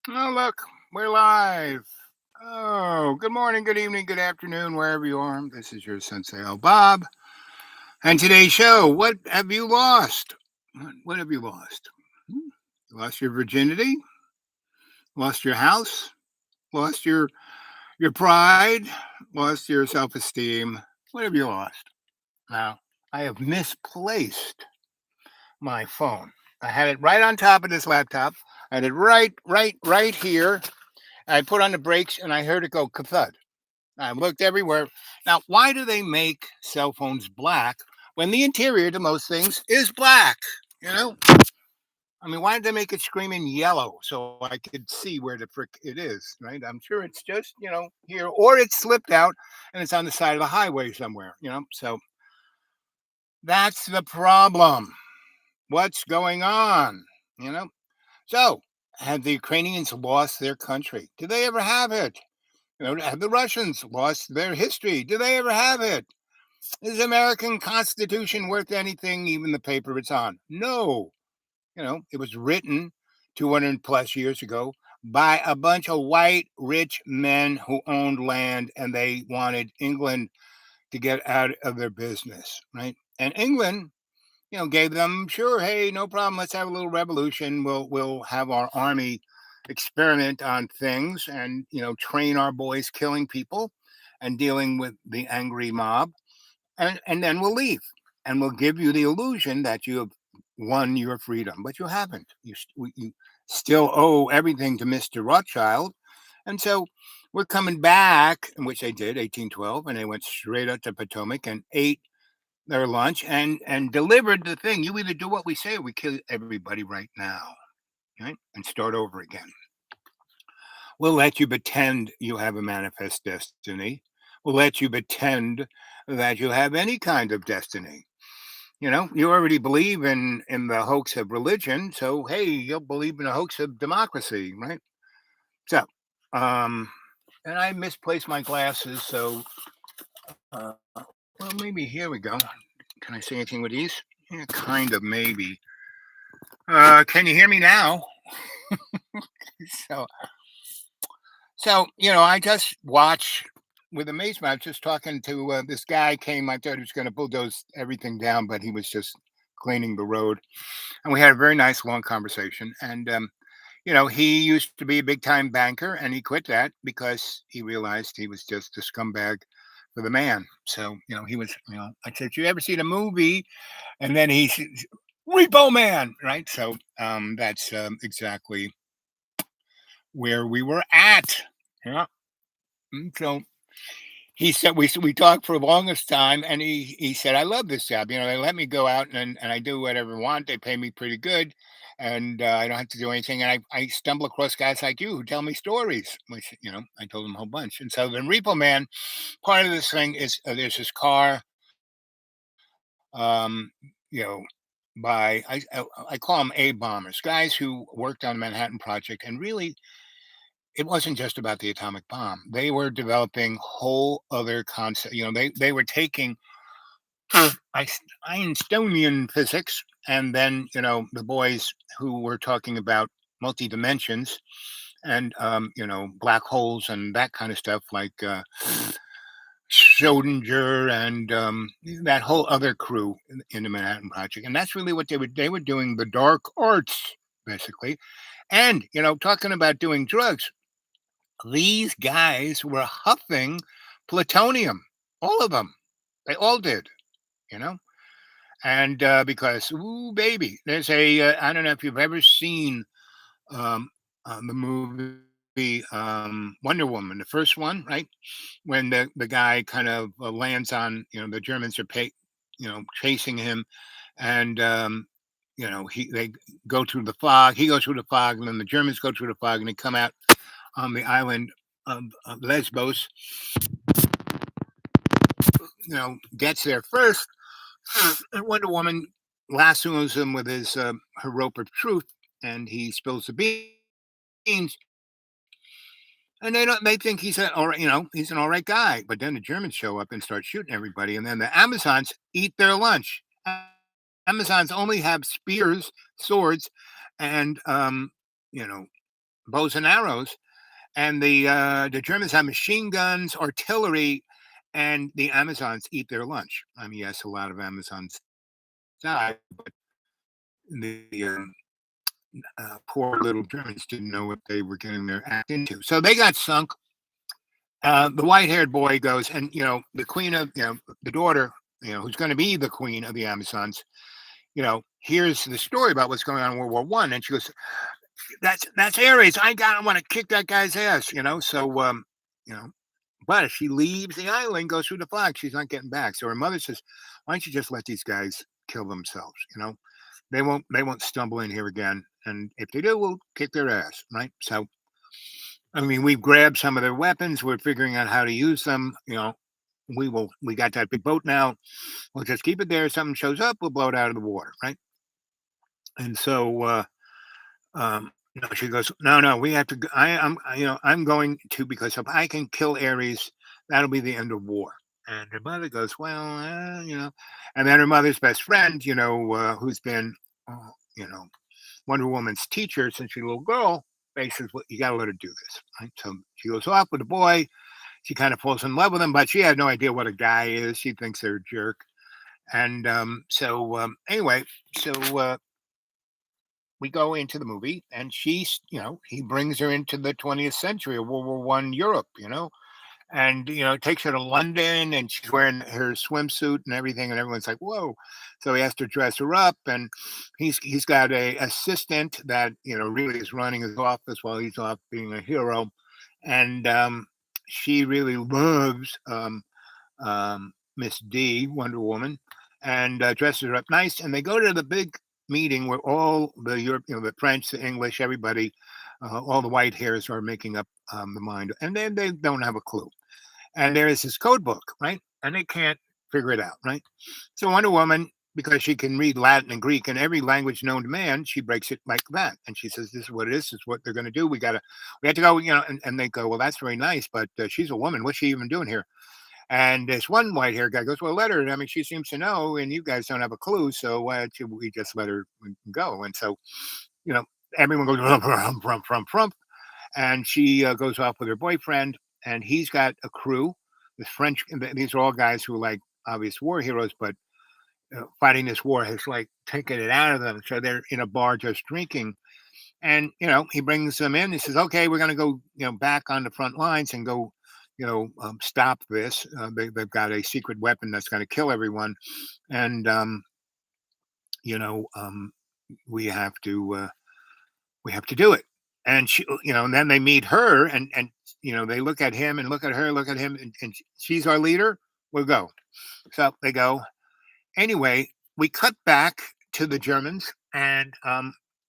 Oh, look, we're live. Oh, good morning, good evening, good afternoon, wherever you are. This is your Sensei Al Bob. And today's show, what have you lost? What have you lost? Hmm? Lost your virginity? Lost your house? Lost your pride? Lost your self-esteem? What have you lost? Now, I have misplaced my phone. I had it right on top of this laptop. I had it right here. I put on the brakes and I heard it go kathud. I looked everywhere. Now, why do they make cell phones black when the interior to most things is black? You know, I mean, why did they make it screaming yellow so I could see where the frick it is? Right? I'm sure it's just here, or it's slipped out and it's on the side of the highway somewhere. So that's the problem. What's going on? You know. So have the Ukrainians lost their country? Did they ever have it? Have the Russians lost their history? Do they ever have it? Is the American Constitution worth anything, even the paper it's on? No. It was written 200 plus years ago by a bunch of white, rich men who owned land and they wanted England to get out of their business, right? And England, gave them, sure, hey, no problem, let's have a little revolution. We'll have our army experiment on things and train our boys killing people and dealing with the angry mob, and then we'll leave and we'll give you the illusion that you have won your freedom, but you haven't. You still owe everything to Mr. Rothschild, and so we're coming back, which they did 1812, and they went straight up to Potomac and ate their lunch and delivered the thing. You either do what we say or we kill everybody right now, right? And start over again. We'll let you pretend you have a manifest destiny. We'll let you pretend that you have any kind of destiny. You already believe in the hoax of religion, so hey, you'll believe in the hoax of democracy, right? So, um, and I misplaced my glasses, so well, maybe here we go. Can I say anything with these? Yeah, kind of, maybe. Can you hear me now? So, I just watch with amazement. I was just talking to this guy. Came, I thought he was going to bulldoze everything down, but he was just cleaning the road, and we had a very nice long conversation. And he used to be a big time banker, and he quit that because he realized he was just a scumbag for the man. So he was. I said, "You ever see the movie?" And then Repo Man, right? So that's exactly where we were at. Yeah. So he said we talked for the longest time, and he said, "I love this job. They let me go out and I do whatever I want. They pay me pretty good, and I don't have to do anything. And I stumble across guys like you who tell me stories, which I told them a whole bunch. And so the Repo Man, part of this thing is there's this car, um, you know." By I call them A bombers, guys who worked on the Manhattan Project, and really it wasn't just about the atomic bomb. They were developing whole other concepts. They were taking Einsteinian physics, and then the boys who were talking about multi dimensions and black holes and that kind of stuff, like Schrodinger and that whole other crew in the Manhattan Project, and that's really what they were doing the dark arts basically, and talking about doing drugs. These guys were huffing plutonium, all of them. They all did, you know. And because, ooh, baby, there's I don't know if you've ever seen um, the movie Wonder Woman, the first one, right? When the guy kind of lands on, the Germans are chasing him, and they go through the fog. He goes through the fog, and then the Germans go through the fog, and they come out on the island of Lesbos. Gets there first, and Wonder Woman lassos him with her rope of truth, and he spills the beans. And they think he's he's an all right guy. But then the Germans show up and start shooting everybody, and then the Amazons eat their lunch. Amazons only have spears, swords, and you know bows and arrows, and the Germans have machine guns, artillery, and the Amazons eat their lunch. I mean, yes, a lot of Amazons die, but the poor little Germans didn't know what they were getting their act into. So they got sunk. The white-haired boy goes, and the queen of the daughter, who's going to be the queen of the Amazons. Here's the story about what's going on in World War I, and she goes, "That's Ares. I want to kick that guy's ass." So you know, but if she leaves the island, goes through the flag, she's not getting back. So her mother says, "Why don't you just let these guys kill themselves? They won't stumble in here again, and if they do, we'll kick their ass, right?" So I mean, we've grabbed some of their weapons. We're figuring out how to use them. We got that big boat now. We'll just keep it there. If something shows up, we'll blow it out of the water, right? And so no, she goes, no, no, we have to. I'm going to, because if I can kill Ares, that'll be the end of war. And her mother goes, well, and then her mother's best friend, who's been, uh, you know, Wonder Woman's teacher since she's a little girl, basically, "Well, you got to let her do this." Right? So she goes off with the boy. She kind of falls in love with him, but she had no idea what a guy is. She thinks they're a jerk. And anyway, so we go into the movie, and he brings her into the 20th century of World War I Europe, and takes her to London, and she's wearing her swimsuit and everything, and everyone's like, "Whoa!" So he has to dress her up, and he's got a assistant that really is running his office while he's off being a hero, and she really loves Miss D, Wonder Woman, and dresses her up nice, and they go to the big meeting where all the Europe, the French, the English, everybody, all the white hairs are making up the mind, and then they don't have a clue. And there is this code book, right? And they can't figure it out, right? So Wonder Woman, because she can read Latin and Greek and every language known to man, she breaks it like that. And she says, "This is what it is. This is what they're going to do. We have to go." And they go, "Well, that's very nice, but she's a woman. What's she even doing here?" And this one white hair guy goes, "Well, let her. I mean, she seems to know, and you guys don't have a clue. So why don't we just let her go?" And so, you know, everyone goes, "Rump, rump, rump, rump," and she goes off with her boyfriend, and he's got a crew. This French, these are all guys who are like obvious war heroes, but fighting this war has like taken it out of them. So they're in a bar just drinking, and he brings them in. He says, "Okay, we're going to go, back on the front lines and go, stop this. They've got a secret weapon that's going to kill everyone, and you know, um, we have to." We have to do it. And and then they meet her, and they look at him and look at her, look at him, and she's our leader. We'll go. So they go. Anyway, we cut back to the Germans and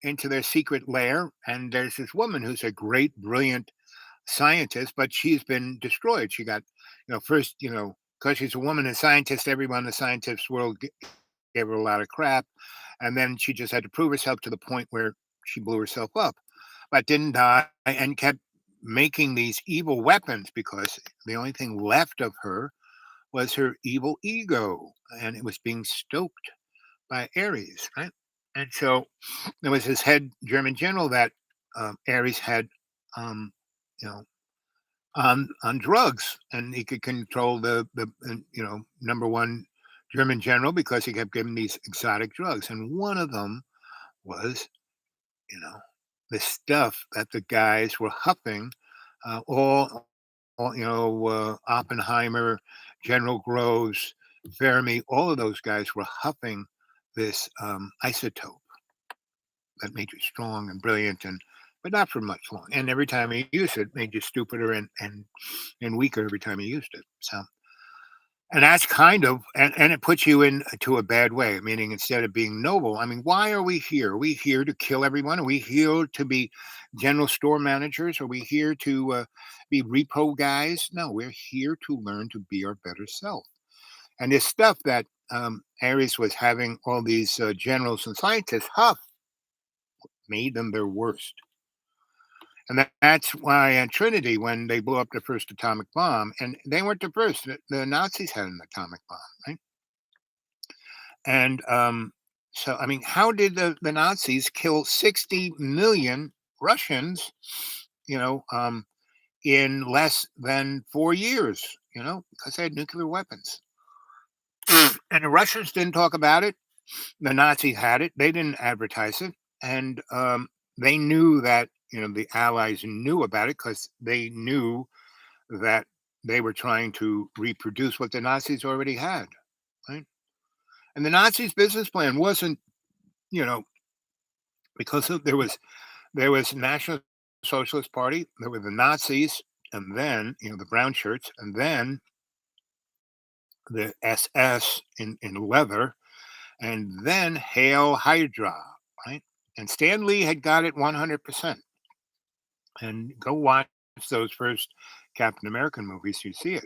into their secret lair. And there's this woman who's a great, brilliant scientist, but she's been destroyed. She got, first, because she's a woman and scientist, everyone in the scientist world gave her a lot of crap. And then she just had to prove herself to the point where she blew herself up, but didn't die and kept making these evil weapons because the only thing left of her was her evil ego, and it was being stoked by Ares, right? And so there was this head German general that Ares had, um, you know, on drugs, and he could control the number one German general because he kept giving these exotic drugs, and one of them was you know the stuff that the guys were huffing, all Oppenheimer, General Groves, Fermi, all of those guys were huffing this isotope that made you strong and brilliant, and but not for much long. And every time he used it, made you stupider and weaker every time he used it. So, and that's kind of, and it puts you into a bad way, meaning instead of being noble, I mean, why are we here? Are we here to kill everyone? Are we here to be general store managers? Are we here to be repo guys? No, we're here to learn to be our better self. And this stuff that Ares was having all these generals and scientists huff made them their worst. And that's why at Trinity, when they blew up the first atomic bomb, and they weren't the first, the Nazis had an atomic bomb, right? And so, I mean, how did the Nazis kill 60 million Russians, you know, in less than 4 years, because they had nuclear weapons. And the Russians didn't talk about it. The Nazis had it. They didn't advertise it. And they knew that, the Allies knew about it because they knew that they were trying to reproduce what the Nazis already had. Right. And the Nazis' business plan wasn't, you know, because there was National Socialist Party, there were the Nazis, and then, the brown shirts, and then the SS in leather, and then Hail Hydra, right? And Stan Lee had got it 100%. And go watch those first Captain American movies, you see it.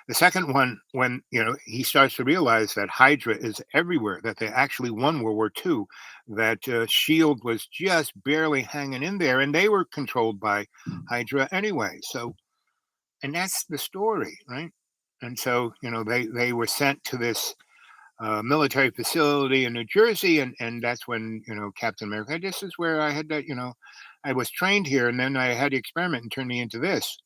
The second one, when he starts to realize that Hydra is everywhere, that they actually won World War II, that Shield was just barely hanging in there, and they were controlled by Hydra anyway. So, and that's the story, right? And so, they were sent to this military facility in New Jersey, and that's when Captain America. This is where I had that. I was trained here, and then I had the experiment and turned me into this,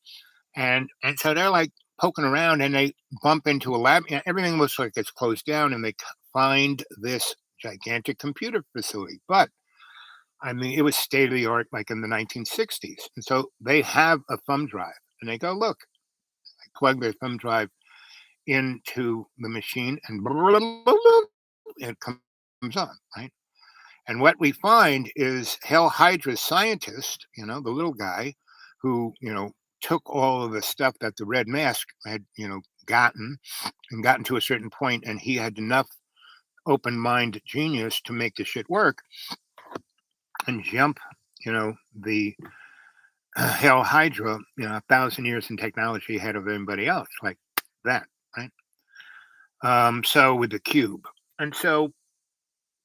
and so they're like poking around, and they bump into a lab. Everything looks like it's closed down, and they find this gigantic computer facility. But I mean, it was state of the art, like in the 1960s, and so they have a thumb drive, and they go, look, I plug their thumb drive into the machine, and it comes on, right? And what we find is Hell Hydra's scientist, the little guy who, took all of the stuff that the Red Mask had, gotten and gotten to a certain point, and he had enough open mind genius to make the shit work and jump, the Hell Hydra, 1,000 years in technology ahead of anybody else, like that, right? So with the cube. And so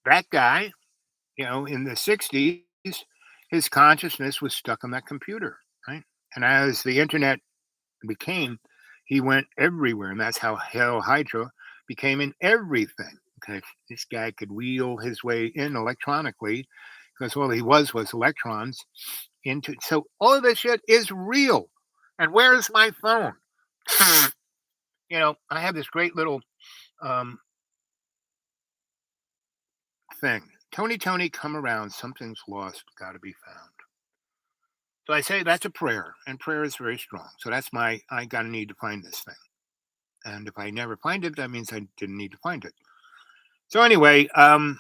that guy, in the 60s, his consciousness was stuck on that computer, right? And as the internet became, he went everywhere. And that's how Hell Hydra became in everything. Okay. This guy could wheel his way in electronically because all he was electrons into. So all of this shit is real. And where's my phone? I have this great little thing. Tony, come around. Something's lost. Got to be found. So I say that's a prayer, and prayer is very strong. So that's I got to need to find this thing. And if I never find it, that means I didn't need to find it. So anyway, and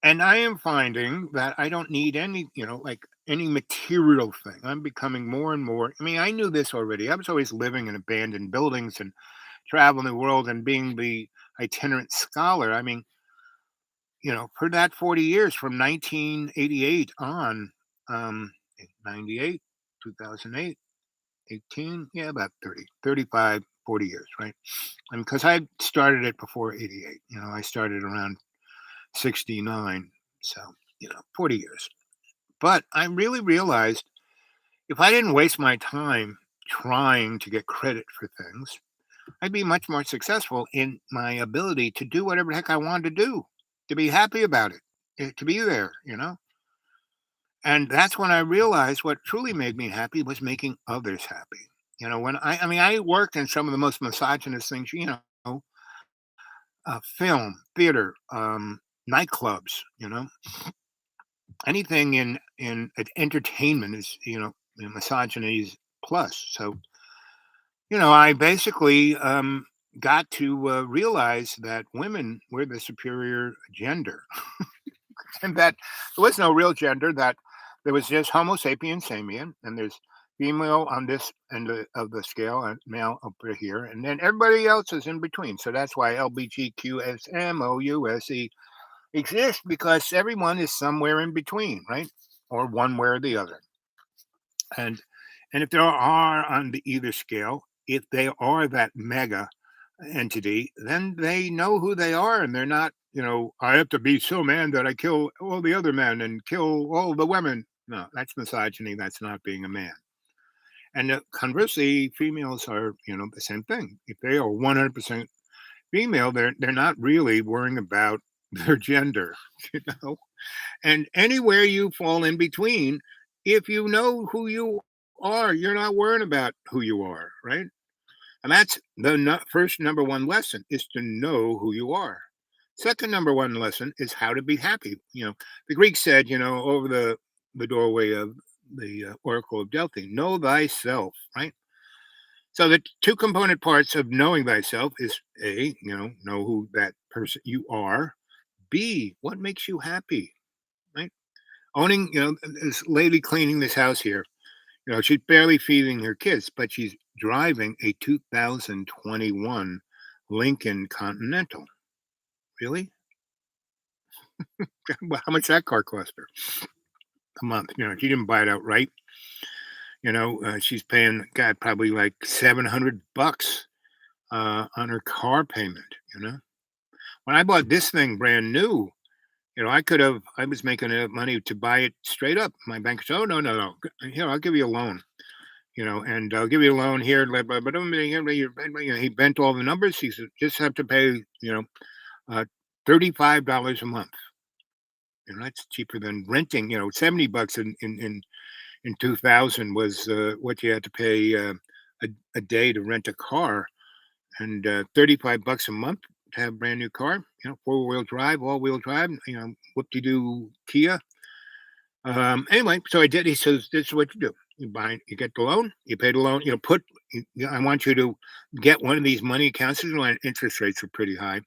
I am finding that I don't need any, like any material thing. I'm becoming more and more. I mean, I knew this already. I was always living in abandoned buildings and traveling the world and being the itinerant scholar. I mean, for that 40 years from 1988 on, 98, 2008, 18, yeah, about 30, 35, 40 years, right? And because I started it before 88, I started around 69. So, 40 years. But I really realized if I didn't waste my time trying to get credit for things, I'd be much more successful in my ability to do whatever the heck I wanted to do, to be happy about it, to be there, And that's when I realized what truly made me happy was making others happy. When I mean, I worked in some of the most misogynist things, film, theater, nightclubs, anything in entertainment is, misogyny plus. So, I basically got to realize that women were the superior gender and that there was no real gender, that there was just Homo sapiens samian, and there's female on this end of the scale and male over here, and then everybody else is in between. So that's why LBGQSMOUSE exists, because everyone is somewhere in between, right? Or one way or the other. And if there are on the either scale, if they are that mega entity, then they know who they are, and they're not, I have to be so man that I kill all the other men and kill all the women. No, that's misogyny. That's not being a man. And conversely, females are, the same thing. If they are 100% female, they're not really worrying about their gender, you know. And anywhere you fall in between, if you know who you are, you're not worrying about who you are, right? And that's the first number one lesson is to know who you are. Second number one lesson is how to be happy. The Greeks said, over the doorway of the Oracle of Delphi, know thyself, right? So the two component parts of knowing thyself is A, know who that person you are. B, what makes you happy, right? Owning, this lady cleaning this house here, she's barely feeding her kids, but she's driving a 2021 Lincoln Continental. Really? Well, how much that car cost her a month? She didn't buy it outright. She's paying, God, probably like $700 on her car payment. When I bought this thing brand new, I was making enough money to buy it straight up. My bank said, "Oh, no, no, no. Here, I'll give you a loan, and I'll give you a loan here." But he bent all the numbers. He said, "Just have to pay, uh, $35 a month." That's cheaper than renting. $70 in 2000 was what you had to pay a day to rent a car, and $35 a month to have a brand new car. Four-wheel drive, all-wheel drive. Whoop-de-doo Kia. Anyway, so I did. He says, "This is what you do: you get the loan, you pay the loan. I want you to get one of these money accounts. When interest rates are pretty high,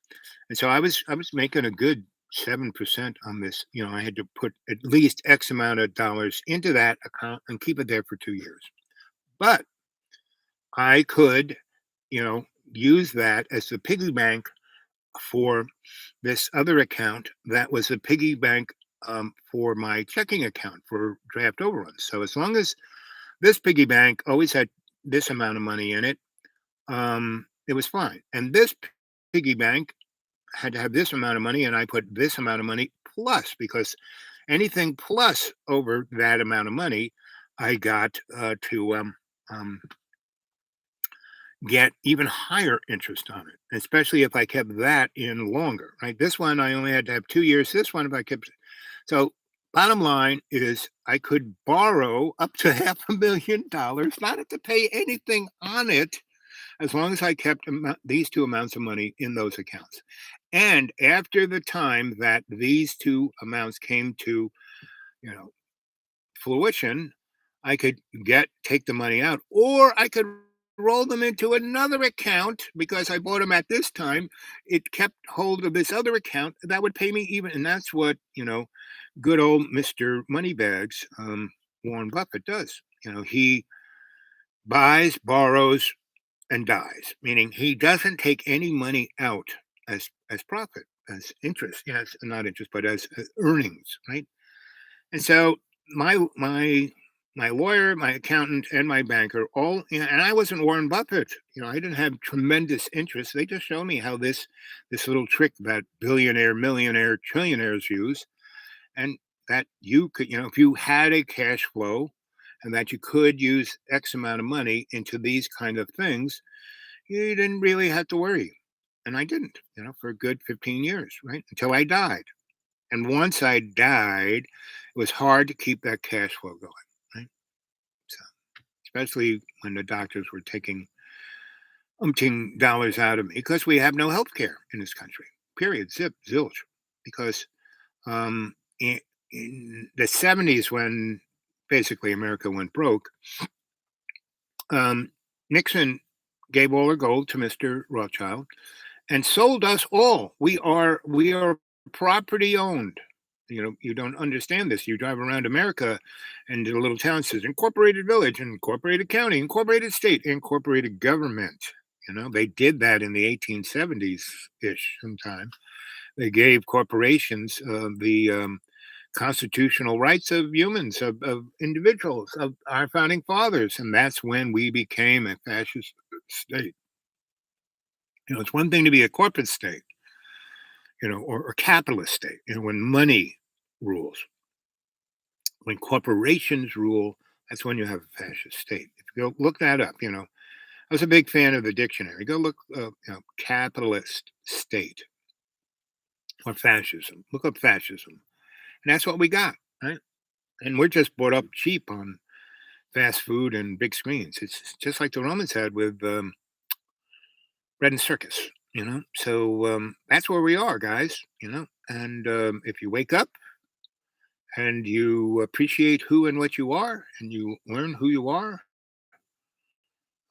and so I was making a good 7% on this. I had to put at least X amount of dollars into that account and keep it there for 2 years. But I could, you know, use that as the piggy bank for this other account that was a piggy bank for my checking account for draft overruns. So as long as this piggy bank always had this amount of money in it, it was fine. And this piggy bank had to have this amount of money, and I put this amount of money plus because anything plus over that amount of money, I got to get even higher interest on it, especially if I kept that in longer. Right, this one I only had to have 2 years. This one, if I kept so. Bottom line is, I could borrow up to $500,000, not have to pay anything on it, as long as I kept these two amounts of money in those accounts. And after the time that these two amounts came to, you know, fruition, I could take the money out, or I could roll them into another account because I bought them at this time. It kept hold of this other account that would pay me even, and that's what good old Mister Moneybags, Warren Buffett does. He buys, borrows, and dies, meaning he doesn't take any money out as profit, as interest. Yes, not interest, but as earnings, right? And so my lawyer, my accountant, and my banker all, and I wasn't Warren Buffett. I didn't have tremendous interest. They just show me how this little trick that billionaire, millionaire, trillionaires use, and that you could, if you had a cash flow, and that you could use X amount of money into these kind of things, you didn't really have to worry. And I didn't, for a good 15 years, right? Until I died. And once I died, it was hard to keep that cash flow going, right? So, especially when the doctors were taking umpteen dollars out of me because we have no health care in this country, period, zilch. Because in the 70s, when basically America went broke, Nixon gave all her gold to Mr. Rothschild and sold us all. We are property owned. You don't understand this. You drive around America and the little town says incorporated village, incorporated county, incorporated state, incorporated government. They did that in the 1870s ish sometime. They gave corporations the constitutional rights of humans, of individuals, of our founding fathers. And that's when we became a fascist state. It's one thing to be a corporate state, or capitalist state, when money rules. When corporations rule, that's when you have a fascist state. If you go look that up, I was a big fan of the dictionary. Go look, capitalist state or fascism. Look up fascism, And that's what we got, right? And we're just brought up cheap on fast food and big screens. It's just like the Romans had with bread and circus, you know? So that's where we are, guys, you know? And if you wake up and you appreciate who and what you are and you learn who you are,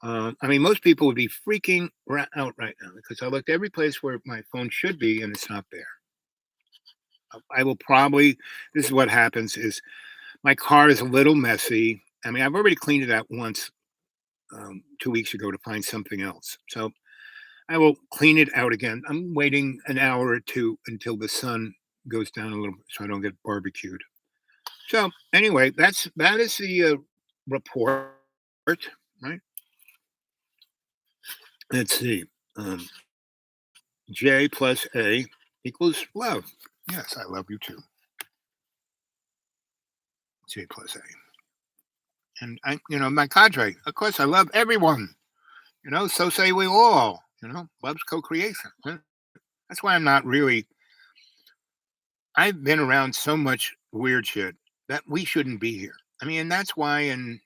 I mean, most people would be freaking out right now because I looked every place where my phone should be and it's not there. I will probably, this is what happens is my car is a little messy. I mean, I've already cleaned it out once 2 weeks ago to find something else. So I will clean it out again. I'm waiting an hour or two until the sun goes down a little bit so I don't get barbecued. So anyway, that is the report, right? Let's see. Um, J plus A equals love. Yes, I love you too. J plus A. And I, my cadre. Of course, I love everyone. So say we all. Love's co-creation. Huh? That's why I'm not really. I've been around so much weird shit that we shouldn't be here. I mean, and that's why, when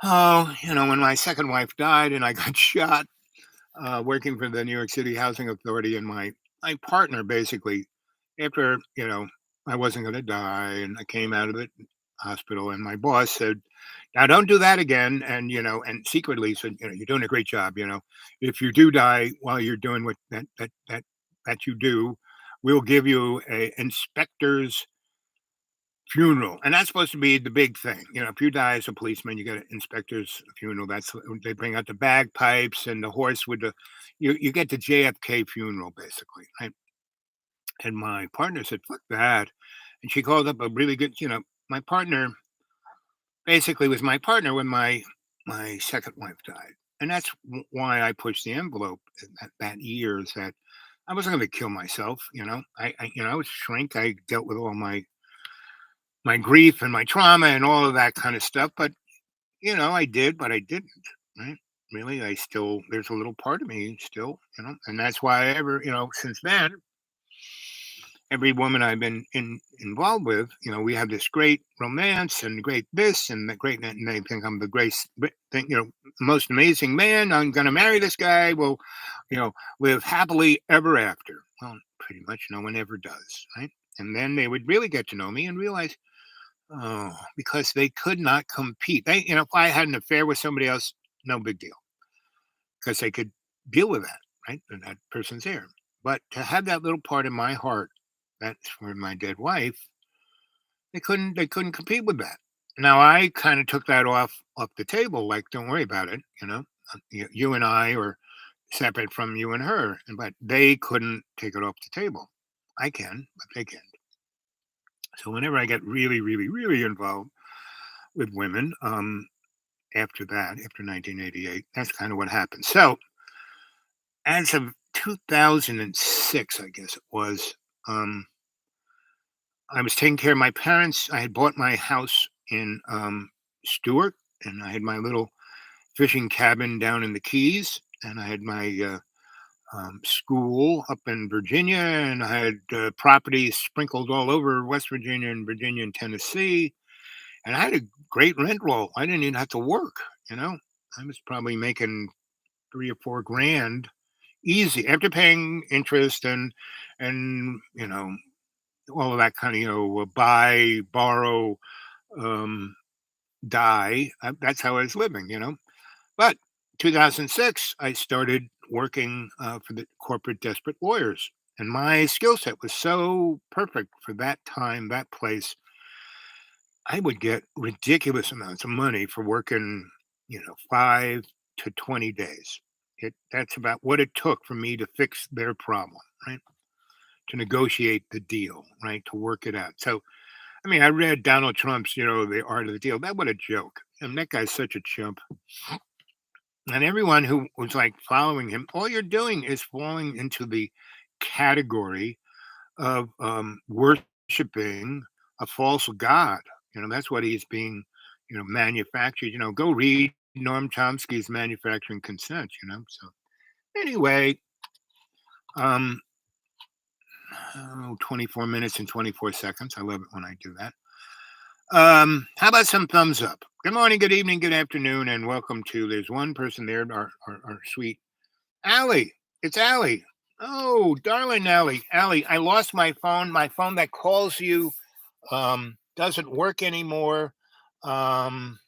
my second wife died and I got shot working for the New York City Housing Authority, and my partner basically, after I wasn't going to die, and I came out of the hospital, and my boss said, "Now don't do that again," and and secretly said, "You're doing a great job. If you do die while you're doing what that you do, we'll give you a inspector's funeral," and that's supposed to be the big thing. If you die as a policeman, you get an inspector's funeral. That's they bring out the bagpipes and the horse with the you get the JFK funeral basically, right? And my partner said, "Fuck that," and she called up a really good, my partner basically was my partner when my second wife died, and that's why I pushed the envelope that year. Is that I wasn't going to kill myself. I was shrink. I dealt with all my grief and my trauma and all of that kind of stuff. But I did, but I didn't. Right? Really, I still there's a little part of me still, and that's why I ever, since then, every woman I've been involved with, we have this great romance and great this and the great, and they think I'm the great thing, most amazing man. I'm going to marry this guy. Will, live happily ever after. Well, pretty much no one ever does, right? And then they would really get to know me and realize, oh, because they could not compete. If I had an affair with somebody else, no big deal, because they could deal with that, right? And that person's there. But to have that little part in my heart, that's for my dead wife, they couldn't compete with that. Now I kind of took that off the table, like don't worry about it, you and I are separate from you and her, but they couldn't take it off the table. I can, but they can't. So whenever I get really, really, really involved with women, after that, after 1988, that's kind of what happened. So as of 2006, I guess it was, I was taking care of my parents. I had bought my house in Stewart, and I had my little fishing cabin down in the Keys, and I had my school up in Virginia, and I had properties sprinkled all over West Virginia and Tennessee, and I had a great rent roll. I didn't even have to work. You know, I was probably making 3 or 4 grand easy after paying interest and all of that kind of buy, borrow, um, die. That's how I was living. But 2006, I started working for the corporate desperate lawyers, and my skill set was so perfect for that time, that place. I would get ridiculous amounts of money for working, 5 to 20 days. That's about what it took for me to fix their problem, right? To negotiate the deal, right? To work it out. So, I mean, I read Donald Trump's, The Art of the Deal. That what a joke. And that guy's such a chump. And everyone who was like following him, all you're doing is falling into the category of worshiping a false god. That's what he's being, manufactured. Go read Noam Chomsky's Manufacturing Consent. So anyway, um, 24 minutes and 24 seconds. I love it when I do that. How about some thumbs up? Good morning, good evening, good afternoon, and welcome to. There's one person there, our sweet Allie. It's Allie. Oh, darling Allie. Allie, I lost my phone. My phone that calls you doesn't work anymore. I'm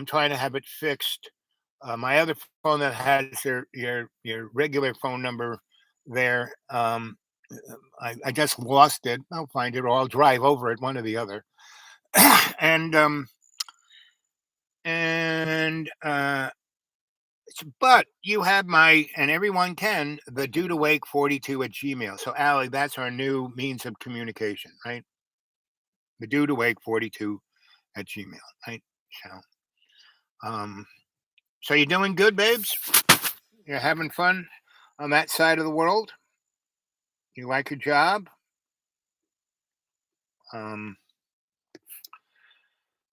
trying to have it fixed. My other phone that has your regular phone number there. I just lost it. I'll find it, or I'll drive over it, one or the other. and and but you have my, and everyone can, the dude awake 42 at Gmail. So Allie, that's our new means of communication, right? The dude awake 42 at Gmail, right? Um, so you're doing good, babes? You're having fun on that side of the world? You like your job? Um,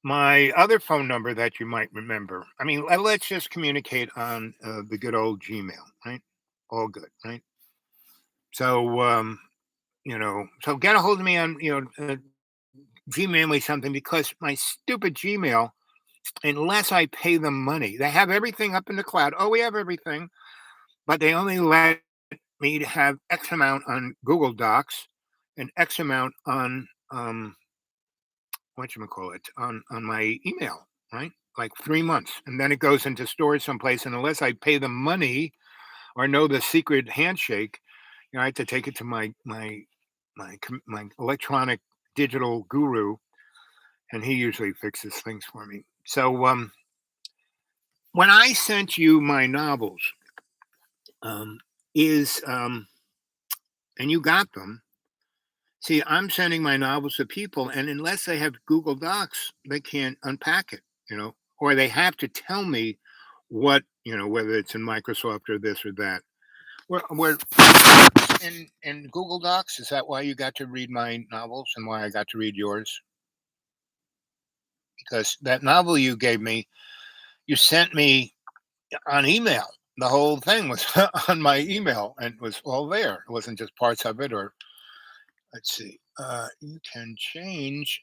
my other phone number that you might remember. I mean, let's just communicate on the good old Gmail, right? All good, right? So, so get a hold of me on, Gmail me something, because my stupid Gmail, unless I pay them money, they have everything up in the cloud. Oh, we have everything, but they only let me to have X amount on Google Docs and X amount on what you call it, on my email, right? Like 3 months, and then it goes into storage someplace. And unless I pay them money or know the secret handshake, I have to take it to my electronic digital guru, and he usually fixes things for me. So when I sent you my novels, um, is and you got them. See, I'm sending my novels to people, and unless they have Google Docs, they can't unpack it, or they have to tell me what, whether it's in Microsoft or this or that. We're in Google Docs. Is that why you got to read my novels and why I got to read yours? Because that novel you gave me, you sent me on email. The whole thing was on my email and it was all there. It wasn't just parts of it. Or let's see, you can change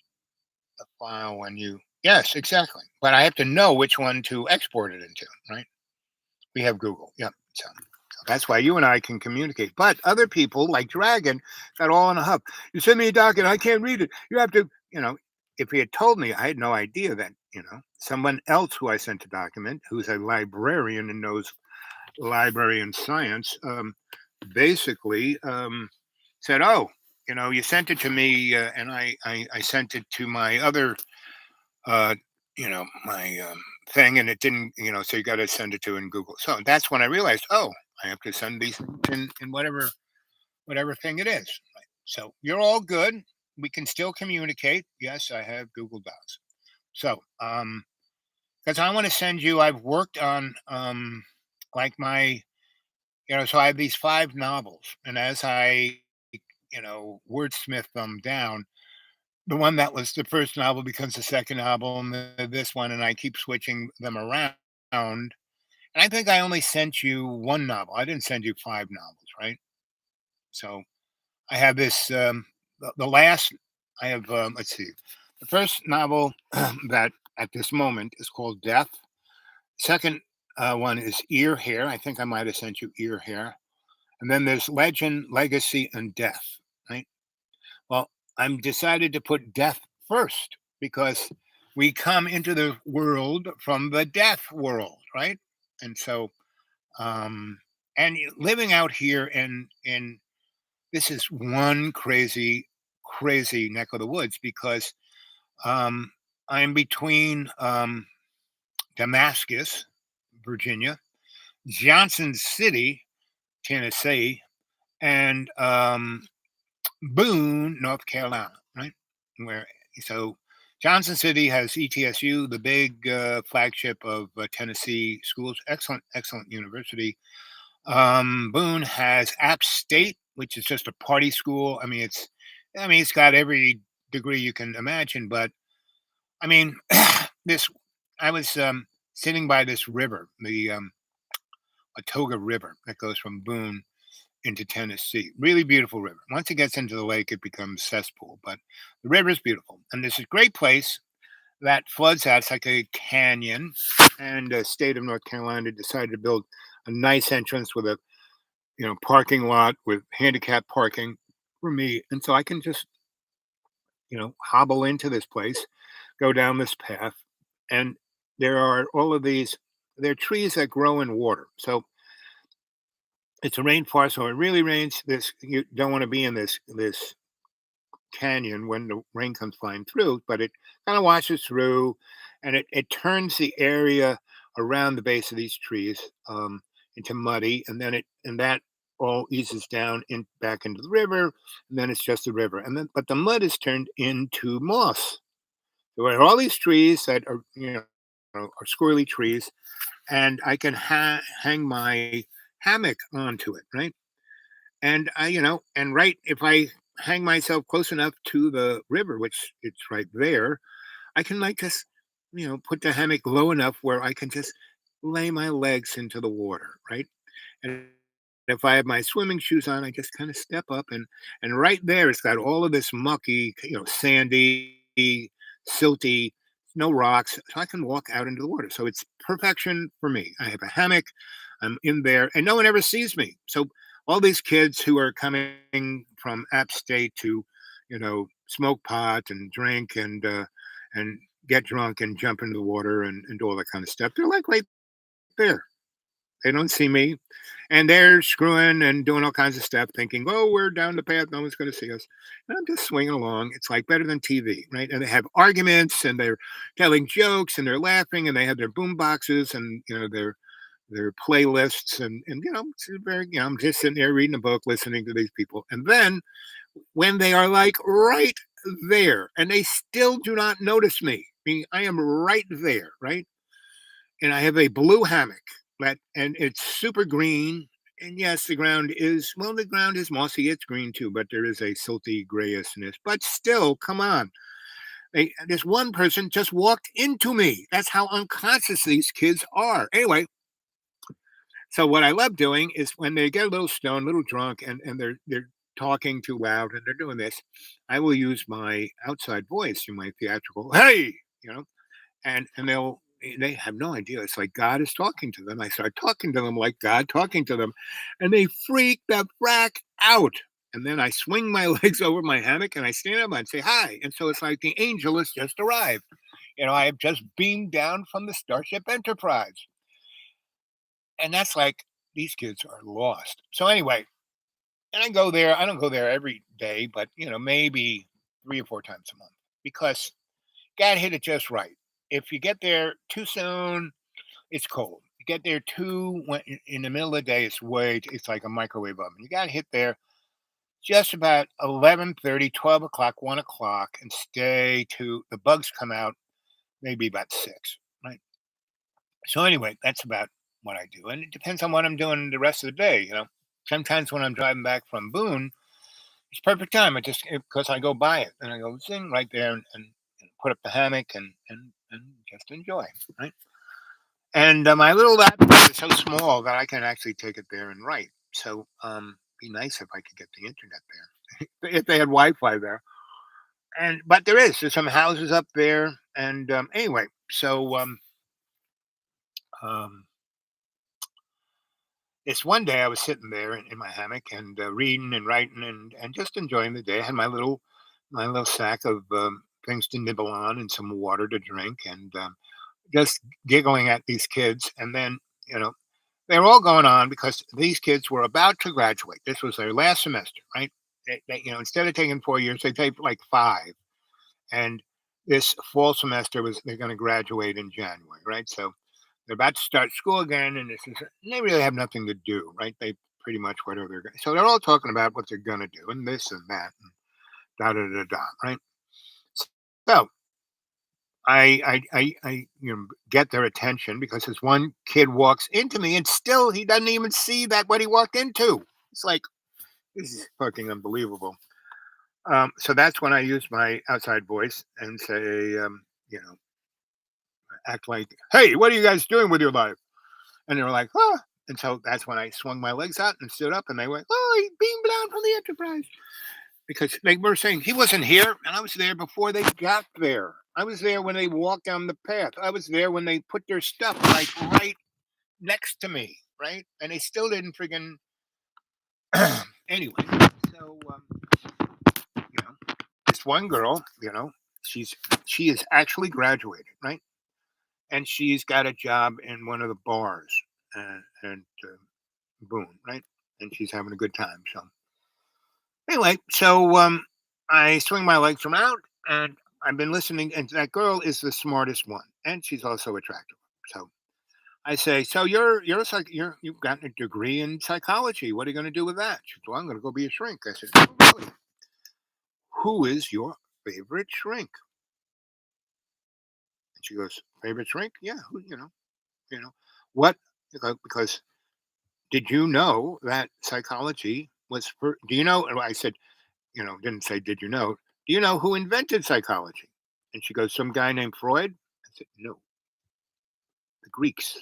the file when you. Yes, exactly. But I have to know which one to export it into, right? We have Google. Yep. So that's why you and I can communicate. But other people like Dragon got all in a huff. You send me a document, I can't read it. You have to, if he had told me, I had no idea that, someone else who I sent a document, who's a librarian and knows librarian science, basically said, oh, you sent it to me, and I sent it to my other, uh, my thing, and it didn't, so you got to send it to in Google. So that's when I realized, oh, I have to send these in whatever thing it is. Right? So you're all good. We can still communicate. Yes, I have Google Docs. So, because I want to send you, I've worked on like my, so I have these 5 novels, and as I, wordsmith them down, the one that was the first novel becomes the second novel, and this one, and I keep switching them around. And I think I only sent you 1 novel. I didn't send you 5 novels, right? So I have this. The last I have. Let's see. The first novel that at this moment is called Death. Second one is Ear Hair. I think I might have sent you Ear Hair. And then there's Legend, Legacy, and Death. Right. Well, I'm decided to put Death first because we come into the world from the death world, right? And so, and living out here in this is one crazy, crazy neck of the woods because I'm between Damascus, Virginia, Johnson City, Tennessee, and Boone, North Carolina, right? Where so Johnson City has ETSU, the big flagship of Tennessee schools, excellent, excellent university. Boone has App State, which is just a party school. It's got every degree you can imagine. But I mean, this, I was sitting by this river, the Watauga River that goes from Boone into Tennessee. Really beautiful river. Once it gets into the lake, it becomes cesspool, but the river is beautiful. And there's a great place that floods out. It's like a canyon, and the state of North Carolina decided to build a nice entrance with a parking lot with handicap parking for me, and so I can just hobble into this place, go down this path, and there are all of these. There are trees that grow in water, so it's a rainforest. So it really rains. This you don't want to be in this canyon when the rain comes flying through, but it kind of washes through, and it turns the area around the base of these trees into muddy, and then that all eases down in back into the river, and then it's just the river, and then but the mud is turned into moss. There are all these trees that are are squirrely trees, and I can hang my hammock onto it, right? And and right, if I hang myself close enough to the river, which it's right there, I can like just, put the hammock low enough where I can just lay my legs into the water, right? And if I have my swimming shoes on, I just kind of step up, and right there it's got all of this mucky, sandy, silty, no rocks, so I can walk out into the water. So it's perfection for me. I have a hammock, I'm in there, and no one ever sees me. So all these kids who are coming from App State to, smoke pot and drink and get drunk and jump into the water and do all that kind of stuff, they're like right there. They don't see me, and they're screwing and doing all kinds of stuff, thinking, "Oh, we're down the path. No one's going to see us." And I'm just swinging along. It's like better than TV, right? And they have arguments, and they're telling jokes, and they're laughing, and they have their boom boxes, and their playlists, and it's very, I'm just sitting there reading a book, listening to these people, and then when they are like right there, and they still do not notice me. I mean, I am right there, right? And I have a blue hammock and it's super green. And yes, the ground is mossy, it's green too, but there is a silty grayishness. But still, come on. This one person just walked into me. That's how unconscious these kids are. Anyway, so what I love doing is when they get a little stoned, a little drunk, and they're talking too loud and they're doing this, I will use my outside voice in my theatrical, hey, you know, and they have no idea. It's like God is talking to them. I start talking to them like God talking to them, and they freak the frack out. And then I swing my legs over my hammock and I stand up and say hi. And so it's like the angel has just arrived. I have just beamed down from the Starship Enterprise. And that's like these kids are lost. So anyway, and I go there. I don't go there every day, but maybe 3 or 4 times a month because God hit it just right. If you get there too soon, it's cold. You get there too when in the middle of the day, it's like a microwave oven. You got to hit there just about 11:30, 12 o'clock, 1 o'clock, and stay to the bugs come out maybe about 6. Right. So anyway, that's about what I do, and it depends on what I'm doing the rest of the day. Sometimes when I'm driving back from Boone, it's perfect time. I just because I go by it and I go zing right there and put up the hammock and just enjoy. Right. And my little laptop is so small that I can actually take it there and write. So be nice if I could get the internet there, if they had Wi-Fi there. And but there's some houses up there, and anyway, so um, this one day I was sitting there in my hammock and reading and writing and just enjoying the day. I had my little sack of things to nibble on and some water to drink, and just giggling at these kids. And then you know they were all going on because these kids were about to graduate. This was their last semester, right? Instead of taking 4 years, they take like 5. And this fall semester they're going to graduate in January, right? So they're about to start school again, and they really have nothing to do, right? They pretty much whatever they're going. So they're all talking about what they're going to do, and this and that, and da da da da, right? So I get their attention because this one kid walks into me, and still he doesn't even see that what he walked into. It's like this is fucking unbelievable. So that's when I use my outside voice and say, you know, act like, "Hey, what are you guys doing with your life?" And they're like, "Huh." And so that's when I swung my legs out and stood up, and they went, "Oh, he beamed down from the Enterprise," because they were saying he wasn't here, and I was there before they got there. I was there when they walked down the path. I was there when they put their stuff like right next to me, right? And they still didn't friggin' anyway. So you know, this one girl, she's she is actually graduated, right? And she's got a job in one of the bars, and boom, right? And she's having a good time. So anyway, so I swing my legs from out, and I've been listening, and that girl is the smartest one, and she's also attractive. So I say, so you've gotten a degree in psychology. What are you going to do with that? She said, well, I'm going to go be a shrink. I said, oh, really? Who is your favorite shrink? And she goes, favorite shrink? Yeah, you know what? Because did you know that psychology was for? Do you know? And I said, didn't say, did you know? Do you know who invented psychology? And she goes, some guy named Freud. I said, no, the Greeks,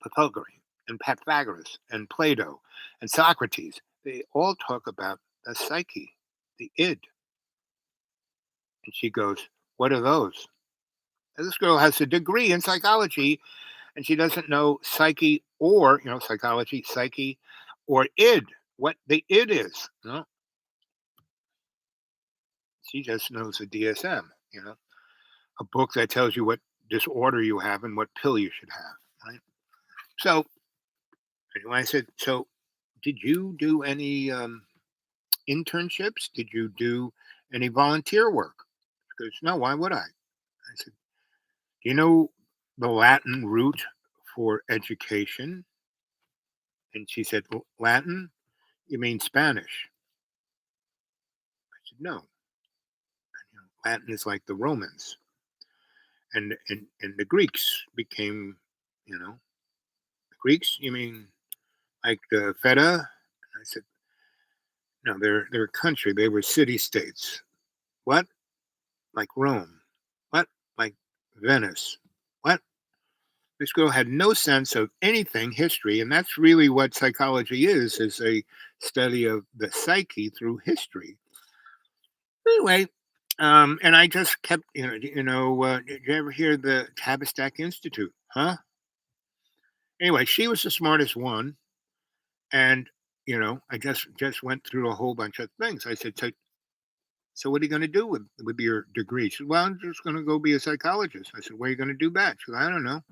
Pythagoras and Pythagoras and Plato and Socrates. They all talk about the psyche, the id. And she goes, what are those? And this girl has a degree in psychology, and she doesn't know psyche or, psychology, psyche, or id, what the id is. She just knows the DSM, a book that tells you what disorder you have and what pill you should have, right? So anyway, I said, so did you do any internships? Did you do any volunteer work? She goes, no, why would I? I said, do you know the Latin root for education? And she said, well, Latin? You mean Spanish? I said, no. Latin is like the Romans. And the Greeks became, the Greeks, you mean like the feta? I said, no, they're a country. They were city states. What? Like Rome. What? Like Venice. What? This girl had no sense of anything history, and that's really what psychology is a study of the psyche through history. Anyway, and I just kept, did you ever hear the Tavistock Institute? Huh? Anyway, she was the smartest one, and I just went through a whole bunch of things. I said, so what are you going to do with your degree? She said, well, I'm just going to go be a psychologist. I said, where are you going to do that? She said, I don't know.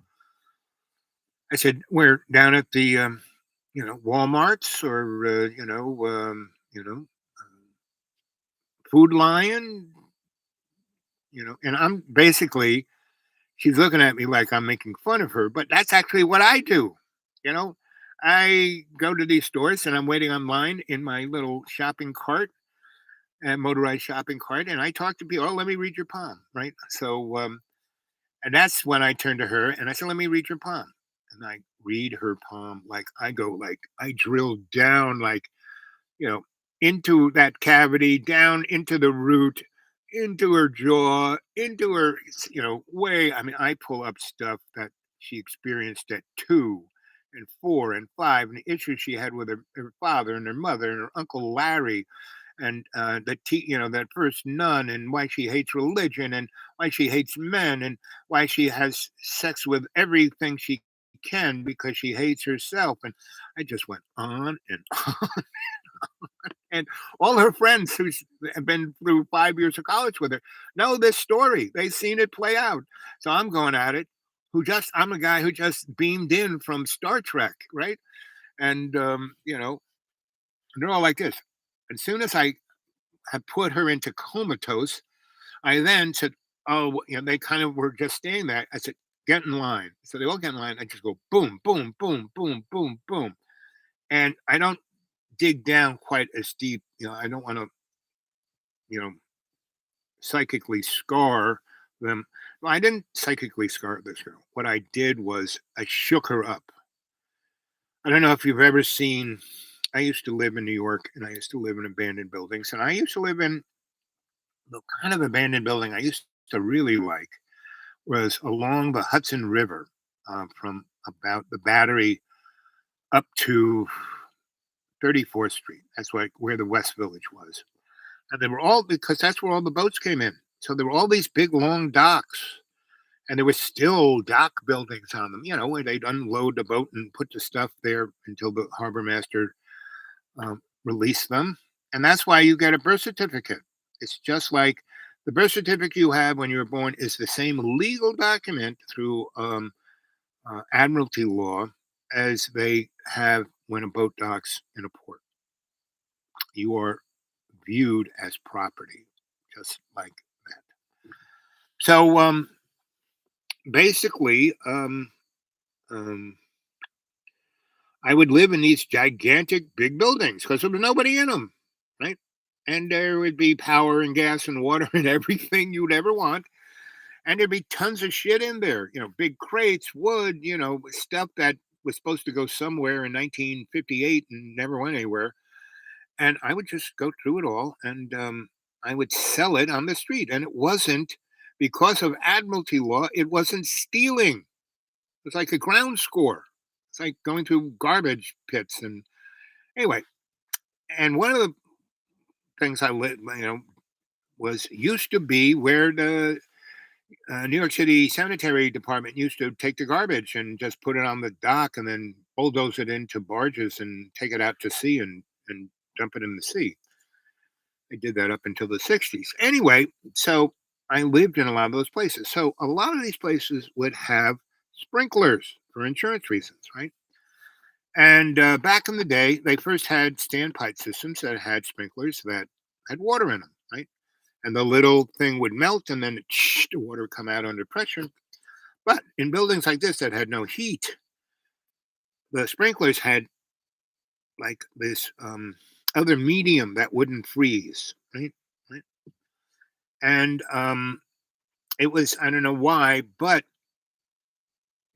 I said, we're down at the, Walmarts or, Food Lion, and I'm basically, she's looking at me like I'm making fun of her, but that's actually what I do. You know, I go to these stores and I'm waiting online in my little shopping cart and motorized shopping cart, and I talk to people. Oh, let me read your palm, right? So, and that's when I turn to her and I said, "Let me read your palm," and I read her palm like I drill down you know into that cavity, down into the root, into her jaw, into her way. I mean, I pull up stuff that she experienced at 2 and 4 and 5, and the issues she had with her father and her mother and her uncle Larry, and that first nun, and why she hates religion, and why she hates men, and why she has sex with everything she can because she hates herself. And I just went on and and all her friends who have been through 5 years of college with her know this story. They've seen it play out. So I'm going at it. I'm a guy who just beamed in from Star Trek, right? And they're all like this. As soon as I had put her into comatose, I then said, "Oh, they kind of were just staying there." I said, "Get in line." So they all get in line. I just go boom, boom, boom, boom, boom, boom, and I don't dig down quite as deep. I don't want to, you know, psychically scar them. Well, I didn't psychically scar this girl. What I did was I shook her up. I don't know if you've ever seen. I used to live in New York, and I used to live in abandoned buildings, and I used to live in the kind of abandoned building I used to really like was along the Hudson River, from about the Battery. up to 34th Street. That's where the West Village was. And they were all because that's where all the boats came in. So there were all these big long docks. And there was still dock buildings on them, where they'd unload the boat and put the stuff there until the harbor master released them. And that's why you get a birth certificate. It's just like the birth certificate you have when you were born is the same legal document through admiralty law as they have when a boat docks in a port. You are viewed as property, just like that. So basically, um, I would live in these gigantic big buildings because there was nobody in them, right? And there would be power and gas and water and everything you'd ever want. And there'd be tons of shit in there, big crates, wood, stuff that was supposed to go somewhere in 1958 and never went anywhere. And I would just go through it all and I would sell it on the street. And it wasn't because of admiralty law, it wasn't stealing. It's like a ground score. It's like going through garbage pits. And anyway, and one of the things I lit, was used to be where the New York City Sanitary Department used to take the garbage and just put it on the dock and then bulldoze it into barges and take it out to sea and dump it in the sea. They did that up until the 60s. Anyway, so I lived in a lot of those places. So a lot of these places would have sprinklers for insurance reasons, right? And back in the day, they first had standpipe systems that had sprinklers that had water in them, right? And the little thing would melt, and then the water would come out under pressure. But in buildings like this that had no heat, the sprinklers had like this other medium that wouldn't freeze, right? Right? And it was, I don't know why, but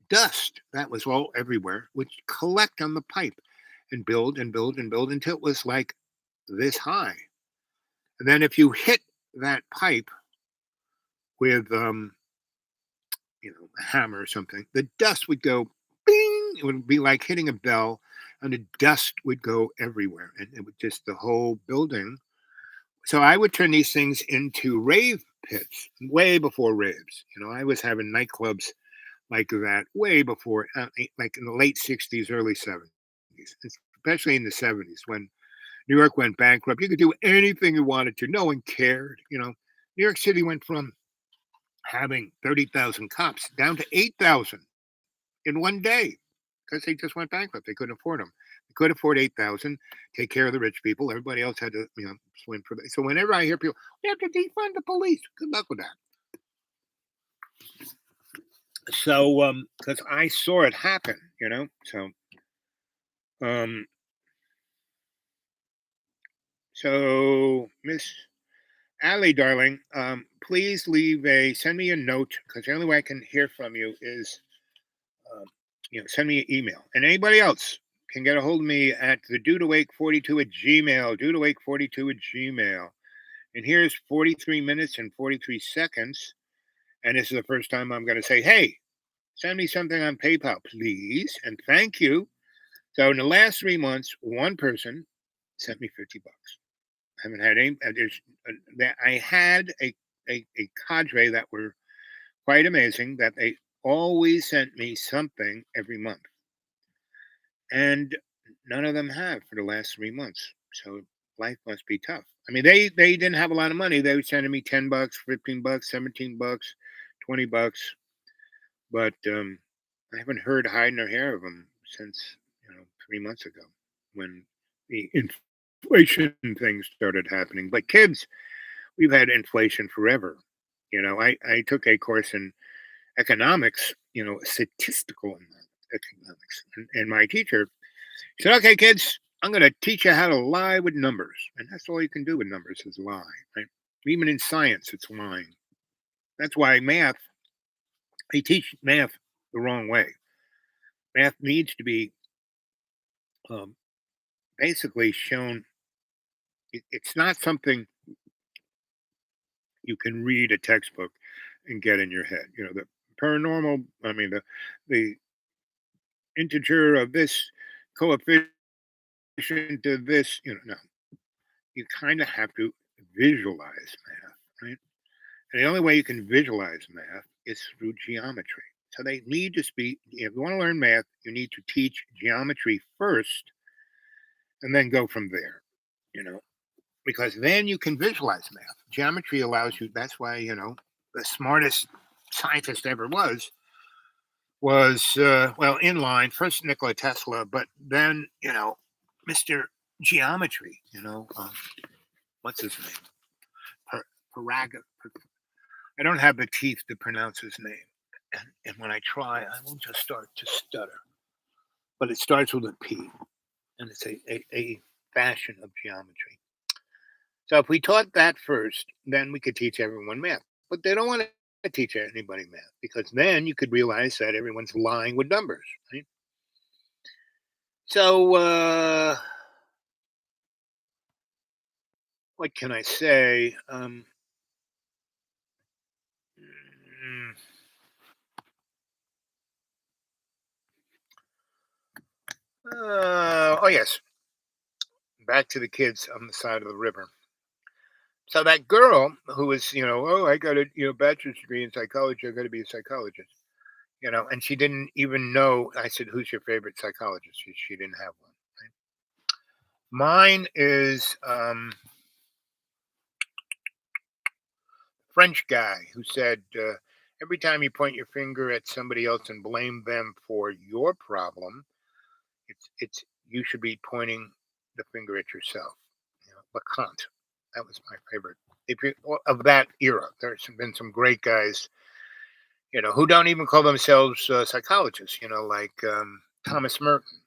dust that was all everywhere would collect on the pipe and build and build and build until it was like this high. And then if you hit that pipe with a hammer or something, the dust would go bing. It would be like hitting a bell, and the dust would go everywhere, and it would just the whole building. So I would turn these things into rave pits way before raves. I was having nightclubs like that way before, like in the late '60s, early '70s, especially in the '70s when New York went bankrupt. You could do anything you wanted to. No one cared. New York City went from having 30,000 cops down to 8,000 in one day because they just went bankrupt. They couldn't afford them. They could afford 8,000, take care of the rich people. Everybody else had to, swim for that. So whenever I hear people, we have to defund the police, good luck with that. So, because I saw it happen, So, um, Miss Allie, darling, please send me a note because the only way I can hear from you is, um, send me an email. And anybody else can get a hold of me at the dudeawake42 at Gmail, dudeawake42 at Gmail. And here's 43 minutes and 43 seconds. And this is the first time I'm going to say, hey, send me something on PayPal, please. And thank you. So in the last 3 months, one person sent me $50. I haven't had any. I had a cadre that were quite amazing. That they always sent me something every month, and none of them have for the last 3 months. So life must be tough. I mean, they didn't have a lot of money. They were sending me $10, $15, $17, $20, but I haven't heard hide nor hair of them since 3 months ago when the inflation things started happening. But kids, we've had inflation forever. I took a course in economics, statistical economics, and my teacher said, "Okay, kids, I'm going to teach you how to lie with numbers, and that's all you can do with numbers is lie, right? Even in science, it's lying. That's why they teach math the wrong way. Math needs to be um, basically shown. It's not something you can read a textbook and get in your head. The paranormal. I mean, the integer of this coefficient of this, no. You kind of have to visualize math, right? And the only way you can visualize math is through geometry. So they need to speak. If you want to learn math, you need to teach geometry first and then go from there, you know, because then you can visualize math. Geometry allows you, that's why, the smartest scientist ever was well, in line, first Nikola Tesla, but then, Mr. Geometry, what's his name? Paraga. I don't have the teeth to pronounce his name. And when I try, I will just start to stutter. But it starts with a P, and it's a fashion of geometry. So if we taught that first, then we could teach everyone math. But they don't want to teach anybody math because then you could realize that everyone's lying with numbers, right? So what can I say? Mm, oh yes, back to the kids on the side of the river. So that girl who was, oh, I got a bachelor's degree in psychology. I got to be a psychologist, and she didn't even know. I said, "Who's your favorite psychologist?" She didn't have one. Right? Mine is French guy who said, every time you point your finger at somebody else and blame them for your problem, it's you should be pointing the finger at yourself. Lecointe. That was my favorite. If you of that era, there's been some great guys, who don't even call themselves psychologists. Like Thomas Merton.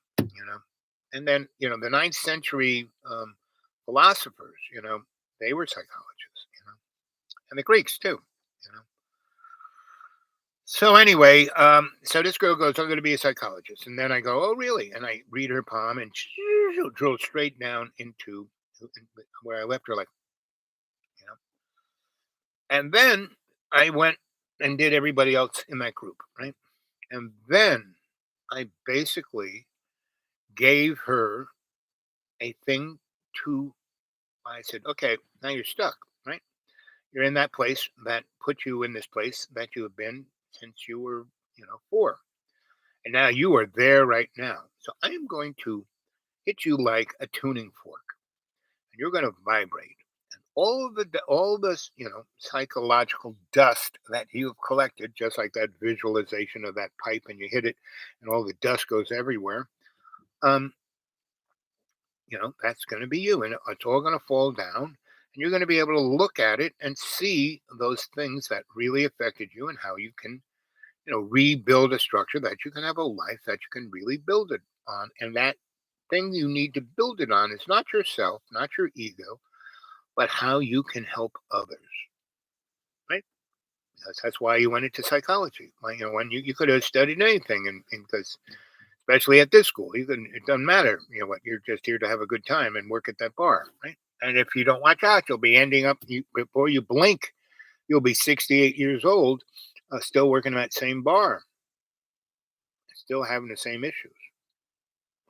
And then the ninth century philosophers. They were psychologists. And the Greeks too. You know. So anyway, so this girl goes, "I'm going to be a psychologist," and then I go, "Oh, really?" And I read her palm, and she drilled straight down into where I left her, like, you know. And then I went and did everybody else in that group, right? And then I basically gave her a thing to. I said, "Okay, now you're stuck, right? You're in that place that put you in this place that you have been since you were, 4." And now you are there right now. So I am going to hit you like a tuning fork, and you're going to vibrate. And all this, psychological dust that you've collected, just like that visualization of that pipe, and you hit it, and all the dust goes everywhere. Um, that's going to be you, and it's all going to fall down. And you're going to be able to look at it and see those things that really affected you and how you can rebuild a structure that you can have a life that you can really build it on. And that thing you need to build it on is not yourself, not your ego, but how you can help others. Right? That's why you went into psychology. Like, when you could have studied anything, and because especially at this school, it doesn't matter. What, you're just here to have a good time and work at that bar, right? And if you don't watch out, you'll be ending up before you blink, you'll be 68 years old, still working at that same bar, still having the same issues.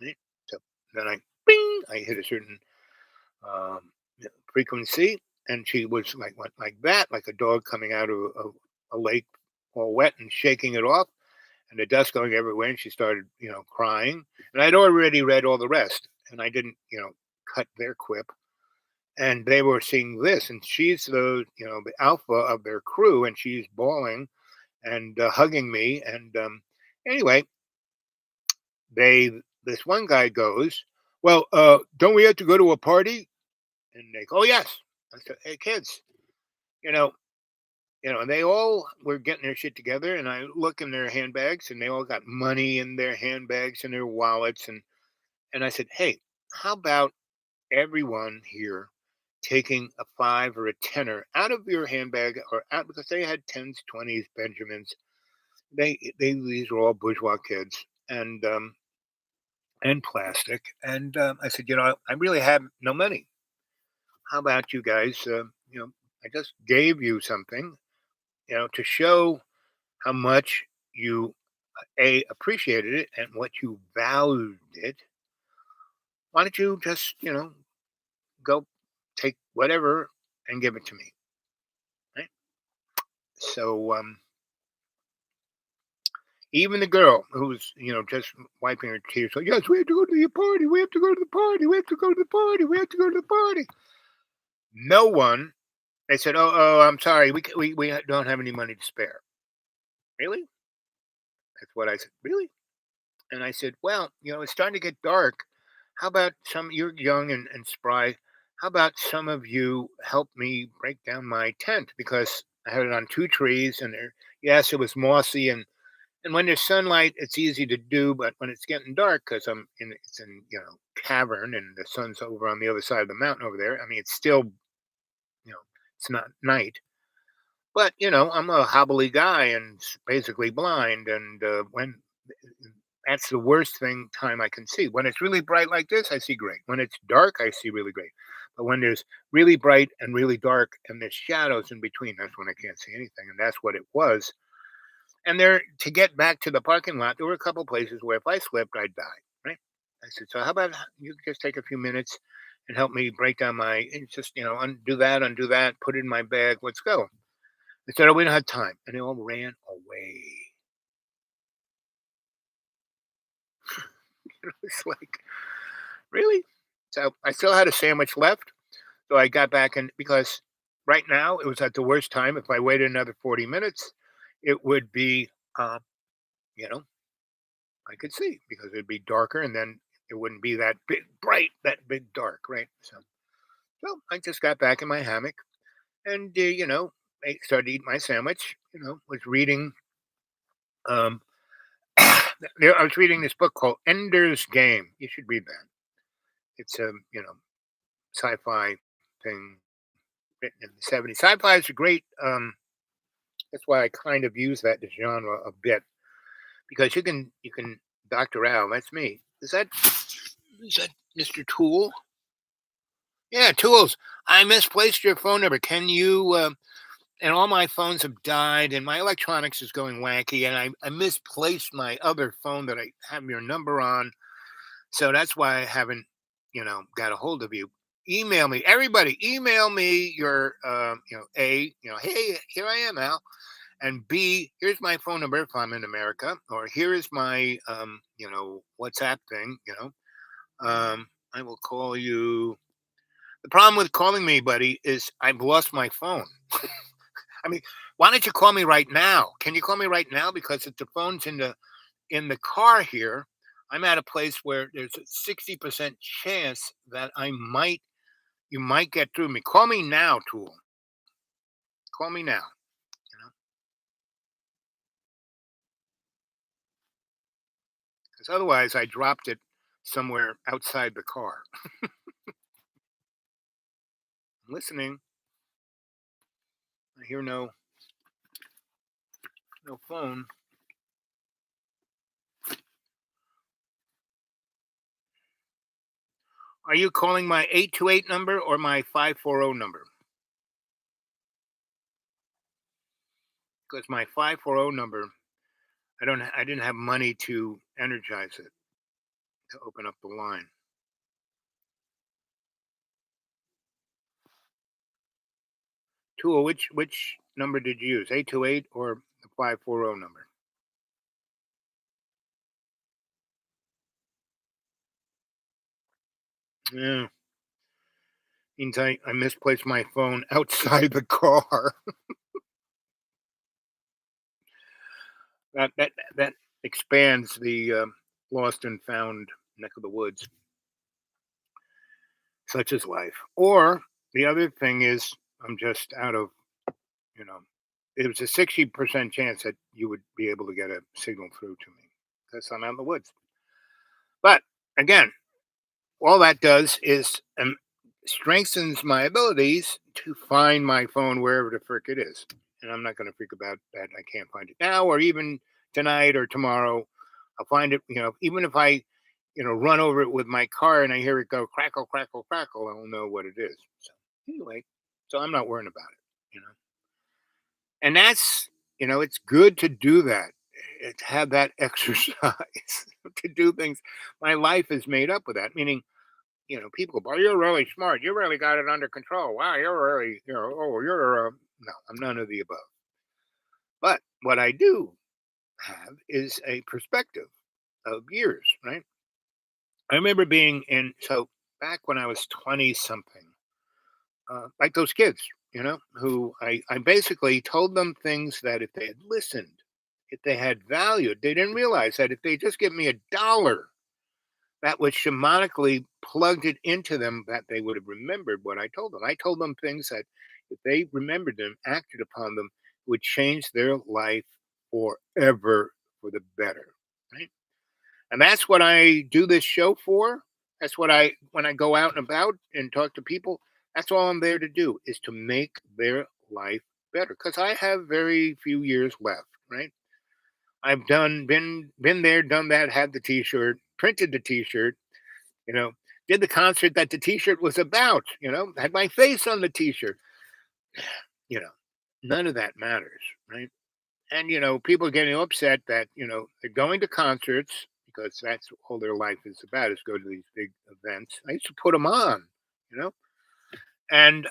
Right? So then I hit a certain um, frequency, and she was like went like that, like a dog coming out of a lake all wet and shaking it off, and the dust going everywhere. And she started, crying. And I'd already read all the rest, and I didn't, cut their quip. And they were seeing this, and she's the alpha of their crew, and she's bawling and hugging me. And anyway, this one guy goes, "Well, don't we have to go to a party?" And they go, "Oh yes." I said, "Hey kids, you know, and they all were getting their shit together." And I look in their handbags, and they all got money in their handbags and their wallets, and I said, "Hey, how about everyone here taking a five or a tenner out of your handbag or out," because they had tens, twenties, Benjamins. They these were all bourgeois kids, and plastic. And I said, "I really have no money. How about you guys? I just gave you something, to show how much you appreciated it and what you valued it. why don't you just, go take whatever and give it to me, right? So even the girl who's, just wiping her tears, so yes, we have to go to the party. We have to go to the party. We have to go to the party. We have to go to the party. No one. They said, "Oh, I'm sorry. We don't have any money to spare." Really? That's what I said. Really? And I said, "Well, it's starting to get dark. How about you're young and spry. How about some of you help me break down my tent? Because I had it on two trees and yes, it was mossy and when there's sunlight, it's easy to do. But when it's getting dark, because it's in, cavern and the sun's over on the other side of the mountain over there. I mean, it's still, it's not night. But, I'm a hobbly guy and basically blind. And when that's the worst time I can see. When it's really bright like this, I see great. When it's dark, I see really great. But when there's really bright and really dark and there's shadows in between, that's when I can't see anything. And that's what it was. And there, to get back to the parking lot, there were a couple places where if I slipped, I'd die. Right? I said, so how about you just take a few minutes and help me break down and just undo that, put it in my bag. Let's go. They said, oh, we don't have time, and they all ran away. It's like, really? So I still had a sandwich left. So I got back in because right now it was at the worst time. If I waited another 40 minutes, it would be, you know, I could see because it'd be darker and then it wouldn't be that big, bright, that big dark, right? So I just got back in my hammock and, I started eating my sandwich, was reading, um, I was reading this book called Ender's Game. You should read that. It's a, sci-fi thing written in the 70s. Sci-fi is a great. That's why I kind of use that genre a bit because you can Dr. Al. That's me. Is that Mr. Tool? Yeah, Tools. I misplaced your phone number. Can you? And all my phones have died, and my electronics is going wacky, and I misplaced my other phone that I have your number on. So that's why I haven't, got a hold of you. Email me, everybody. Email me your, hey, here I am, Al, and B, here's my phone number if I'm in America, or here is my, WhatsApp thing. I will call you. The problem with calling me, buddy, is I've lost my phone. I mean, why don't you call me right now? Can you call me right now? Because if the phone's in the car here, I'm at a place where there's a 60% chance that you might get through me. Call me now, Tool. Call me now. Because otherwise I dropped it somewhere outside the car. I'm listening. I hear no phone. Are you calling my 828 number or my 540 number? Because my 540 number, I didn't have money to energize it to open up the line. Tool, which number did you use? 828 or the 540 number? Yeah. Means I misplaced my phone outside the car. That expands the lost and found neck of the woods. Such is life. Or the other thing is, I'm just out of, you know, it was a 60% chance that you would be able to get a signal through to me because I'm out in the woods. But again, all that does is strengthens my abilities to find my phone wherever the frick it is. And I'm not going to freak about that. I can't find it now or even tonight or tomorrow. I'll find it, even if I, run over it with my car and I hear it go crackle, crackle, crackle, I'll know what it is. So anyway, so I'm not worrying about it. And that's, it's good to do that, to have that exercise, to do things. My life is made up with that, meaning people go, "Oh, you're really smart. You really got it under control. Wow, you're really, oh, you're no, I'm none of the above. But what I do have is a perspective of years, right? I remember being in so back when I was 20 something, like those kids, who I basically told them things that if they had listened, if they had valued, they didn't realize that if they just give me $1, that was shamanically plugged it into them, that they would have remembered what I told them. I told them things that if they remembered them, acted upon them, would change their life forever for the better. Right. And that's what I do this show for. That's what when I go out and about and talk to people, that's all I'm there to do is to make their life better. Because I have very few years left, right? I've been there, done that, had the t-shirt, printed the t-shirt, you know, did the concert that the t-shirt was about, had my face on the t-shirt. You know, none of that matters, right? And people getting upset that they're going to concerts because that's all their life is about, is go to these big events. I used to put them on, you know and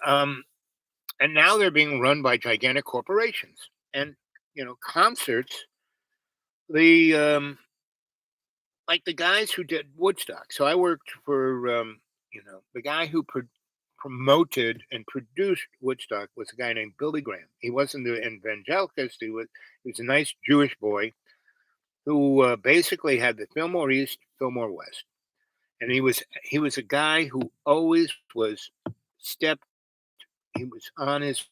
now they're being run by gigantic corporations. And concerts, the like the guys who did Woodstock. So I worked for the guy who promoted and produced Woodstock was a guy named Billy Graham. He wasn't the evangelicist. He was a nice Jewish boy who basically had the Fillmore East, Fillmore West, and he was a guy who always was stepped. He was on his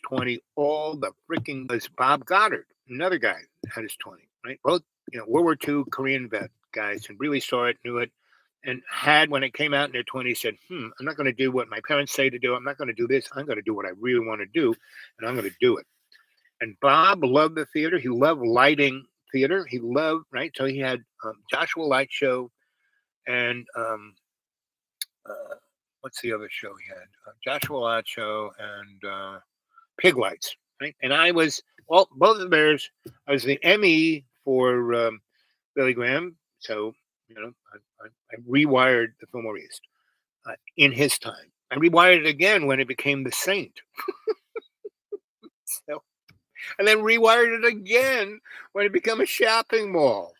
20 all the freaking was. Bob Goddard, another guy, had his 20, right? Both World War II Korean vet guys, and really saw it, knew it, and had, when it came out in their 20s, said, I'm not going to do what my parents say to do. I'm not going to do this. I'm going to do what I really want to do, and I'm going to do it. And Bob loved the theater. He loved lighting theater. He loved, right? So he had Joshua Light Show and uh, what's the other show he had? Joshua Light Show and Pig Lights, right? And I was, well, both of theirs. I was the ME for Billy Graham. So, I rewired the Fillmore East in his time. I rewired it again when it became the Saint. So, and then rewired it again when it became a shopping mall.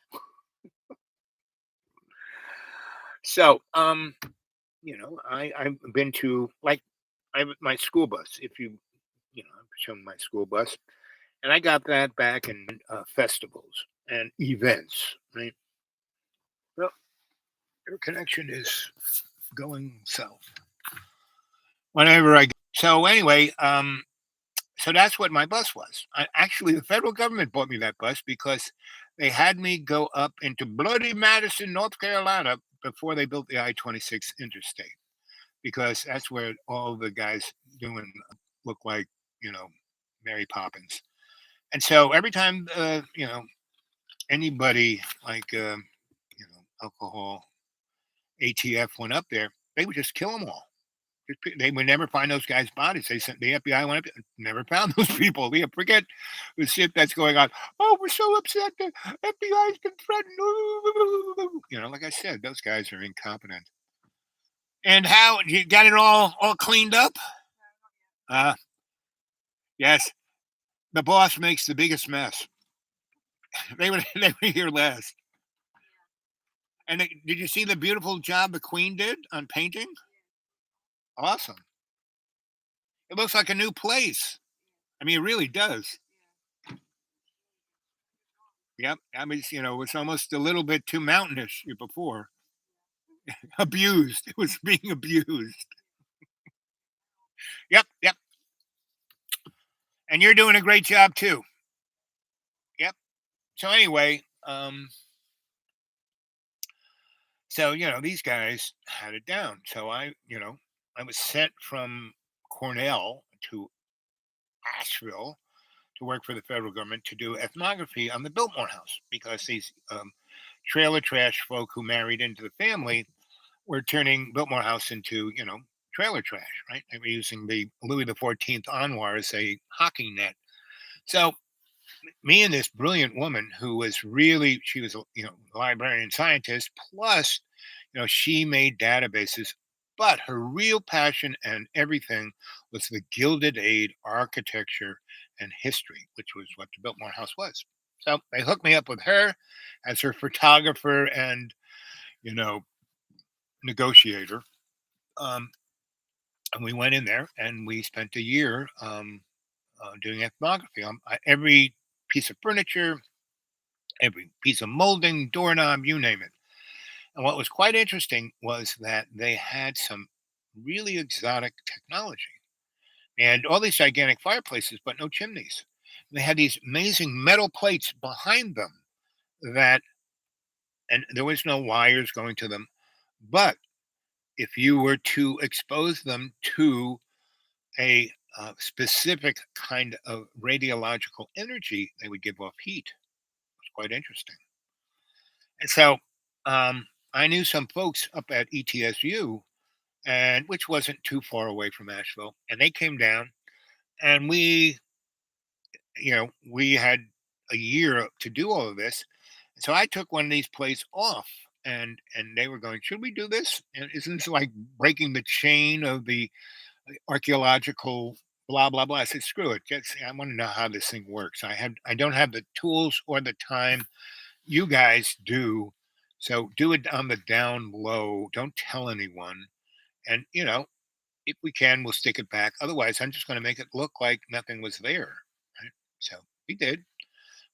So, I've been to, like, my school bus. If I've shown my school bus, and I got that back in festivals and events, right? Well, your connection is going south. Whenever so anyway, so that's what my bus was. Actually, the federal government bought me that bus because they had me go up into bloody Madison, North Carolina, before they built the I-26 interstate, because that's where all the guys doing look like, you know, Mary Poppins. And so every time, anybody like, alcohol, ATF went up there, they would just kill them all. They would never find those guys' bodies. They sent the FBI went up, never found those people. They forget the shit that's going on. Oh, we're so upset. The FBI's been threatened. Like I said, those guys are incompetent. And how you got it all cleaned up? Yes, the boss makes the biggest mess. They were here last. And did you see the beautiful job the Queen did on painting? Awesome. It looks like a new place. I mean, it really does. Yep. I mean, it's almost a little bit too mountainish before. Abused. It was being abused. Yep. Yep. And you're doing a great job too. Yep. So anyway, so these guys had it down. So I was sent from Cornell to Asheville to work for the federal government to do ethnography on the Biltmore House, because these trailer trash folk who married into the family were turning Biltmore House into, trailer trash, right? They were using the Louis XIV Anwar as a hockey net. So me and this brilliant woman who was really, she was a librarian scientist, plus She made databases, but her real passion and everything was the Gilded Age architecture and history, which was what the Biltmore House was. So they hooked me up with her as her photographer and, you know, negotiator. Um, and we went in there and we spent a year doing ethnography on every piece of furniture, every piece of molding, doorknob, you name it. And what was quite interesting was that they had some really exotic technology. They had all these gigantic fireplaces, but no chimneys. They had these amazing metal plates behind them that, and there was no wires going to them. But if you were to expose them to a specific kind of radiological energy, they would give off heat. It's quite interesting. And so I knew some folks up at ETSU, and which wasn't too far away from Asheville, and they came down, and we had a year to do all of this. So I took one of these plates off, and they were going, "Should we do this? And isn't this like breaking the chain of the archaeological blah blah blah?" I said, "Screw it. I want to know how this thing works. I don't have the tools or the time. You guys do. So do it on the down low. Don't tell anyone. And if we can, we'll stick it back. Otherwise, I'm just going to make it look like nothing was there." Right? So we did.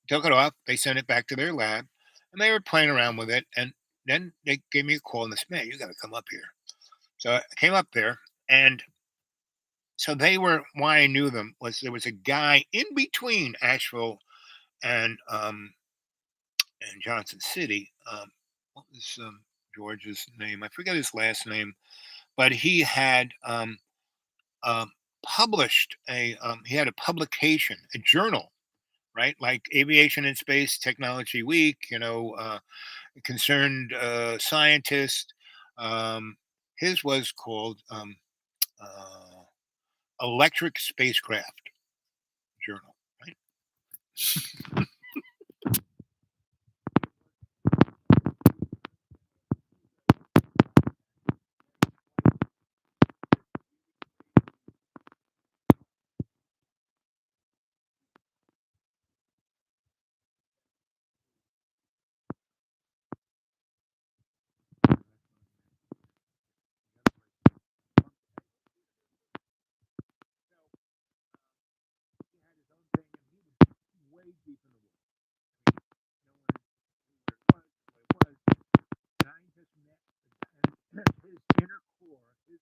Took it off. They sent it back to their lab, and they were playing around with it. And then they gave me a call and said, "Man, you got to come up here." So I came up there, and so they were. Why I knew them was there was a guy in between Asheville and Johnson City. What was George's name? I forget his last name, but he had um, published he had a publication, a journal, right? Like Aviation and Space Technology Week, concerned scientist. Um, his was called uh, Electric Spacecraft Journal, right? Way deep in the woods. No one knew where it was, and I just met his inner core, his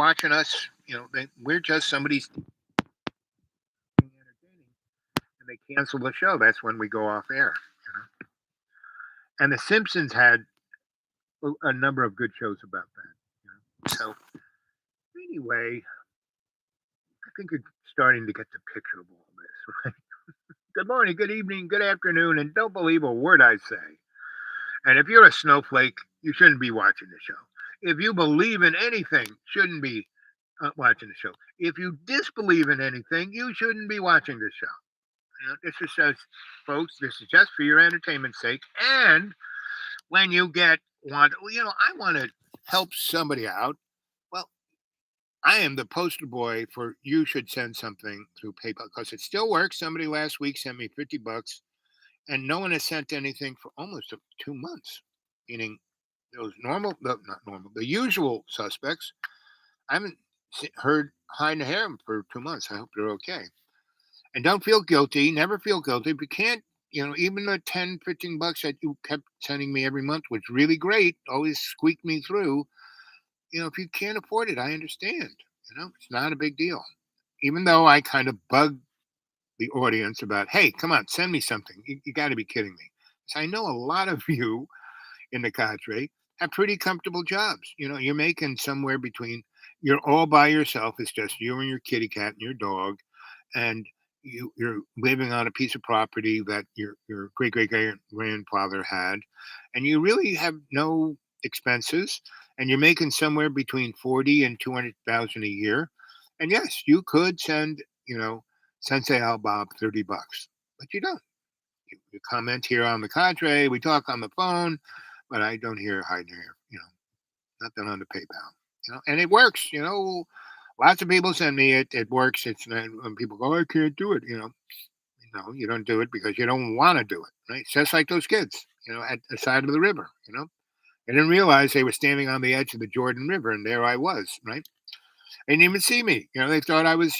watching us. We're just somebody's entertaining, and they cancel the show. That's when we go off air. And The Simpsons had a number of good shows about that. So anyway, I think you're starting to get the picture of all this, right? Good morning, good evening, good afternoon, and don't believe a word I say. And if you're a snowflake, you shouldn't be watching the show. If you believe in anything, shouldn't be watching the show. If you disbelieve in anything, you shouldn't be watching the show. This is just, folks, this is just for your entertainment sake. And when you I want to help somebody out. Well, I am the poster boy for you should send something through PayPal because it still works. Somebody last week sent me $50 and no one has sent anything for almost 2 months, meaning those not normal, the usual suspects. I haven't heard hide and hair for 2 months. I hope they're okay. And don't feel guilty. Never feel guilty. If you can't, even the 10, $15 that you kept sending me every month was really great. Always squeaked me through. If you can't afford it, I understand. It's not a big deal. Even though I kind of bug the audience about, hey, come on, send me something. You got to be kidding me. So I know a lot of you in the cadre have pretty comfortable jobs. You're making somewhere between, you're all by yourself. It's just you and your kitty cat and your dog. And you're living on a piece of property that your great great grandfather had, and you really have no expenses, and you're making somewhere between 40 and 200,000 a year. And yes, you could send Sensei Al Bob $30, but you don't. You comment here on the cadre, we talk on the phone, but I don't hear hiding here. Nothing on the PayPal. And it works. Lots of people send me it. It works. It's not when people go, I can't do it. No, you don't do it because you don't want to do it, right? It's just like those kids, at the side of the river. They didn't realize they were standing on the edge of the Jordan River, and there I was, right? They didn't even see me. They thought I was,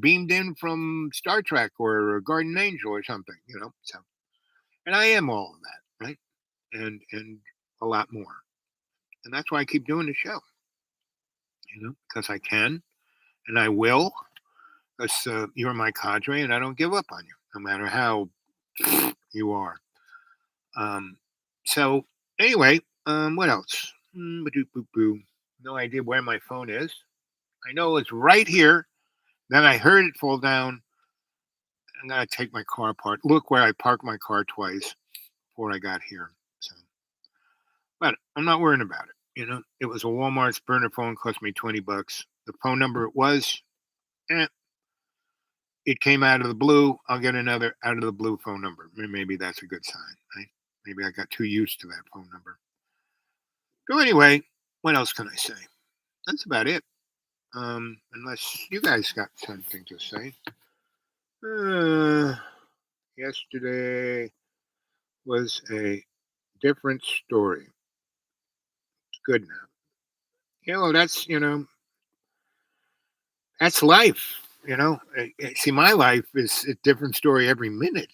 beamed in from Star Trek or a Guardian Angel or something. So, and I am all of that, right? And a lot more. And that's why I keep doing the show. Because I can, and I will. Because you're my cadre, and I don't give up on you, no matter how you are. So anyway, what else? No idea where my phone is. I know it's right here. Then I heard it fall down. I'm gonna take my car apart. Look where I parked my car twice before I got here. So, but I'm not worrying about it. It was a Walmart's burner phone, cost me $20. The phone number it was, it came out of the blue. I'll get another out of the blue phone number. Maybe that's a good sign, right? Maybe I got too used to that phone number. So anyway, what else can I say? That's about it. Unless you guys got something to say. Yesterday was a different story. It's good now. Well, that's life. See, my life is a different story every minute,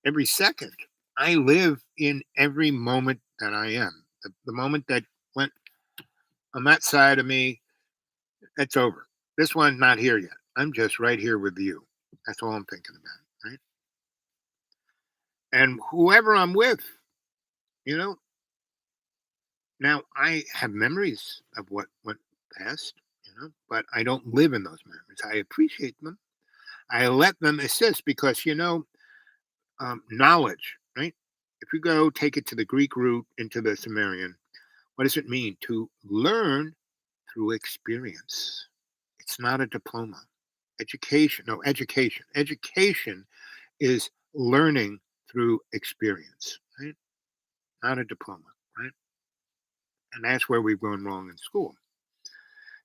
every second. I live in every moment that I am. The moment that went on that side of me, it's over. This one's not here yet. I'm just right here with you. That's all I'm thinking about, right? And whoever I'm with, you know, now I have memories of what went past, but I don't live in those memories. I appreciate them. I let them assist because, knowledge, right? If you go take it to the Greek root into the Sumerian, what does it mean? To learn through experience. It's not a diploma. Education, no, education. Education is learning through experience, right? Not a diploma, right? And that's where we've gone wrong in school.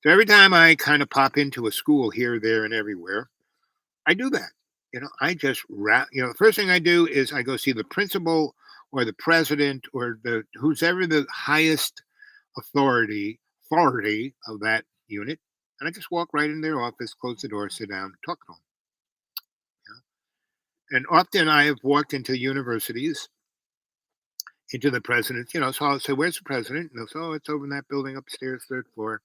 So every time I kind of pop into a school here, there, and everywhere, I do that. I just the first thing I do is I go see the principal or the president or the who's ever the highest authority of that unit, and I just walk right in their office, close the door, sit down, talk to them. And often I have walked into universities, into the president, so I'll say, "Where's the president?" And they'll say, "Oh, it's over in that building upstairs, third floor."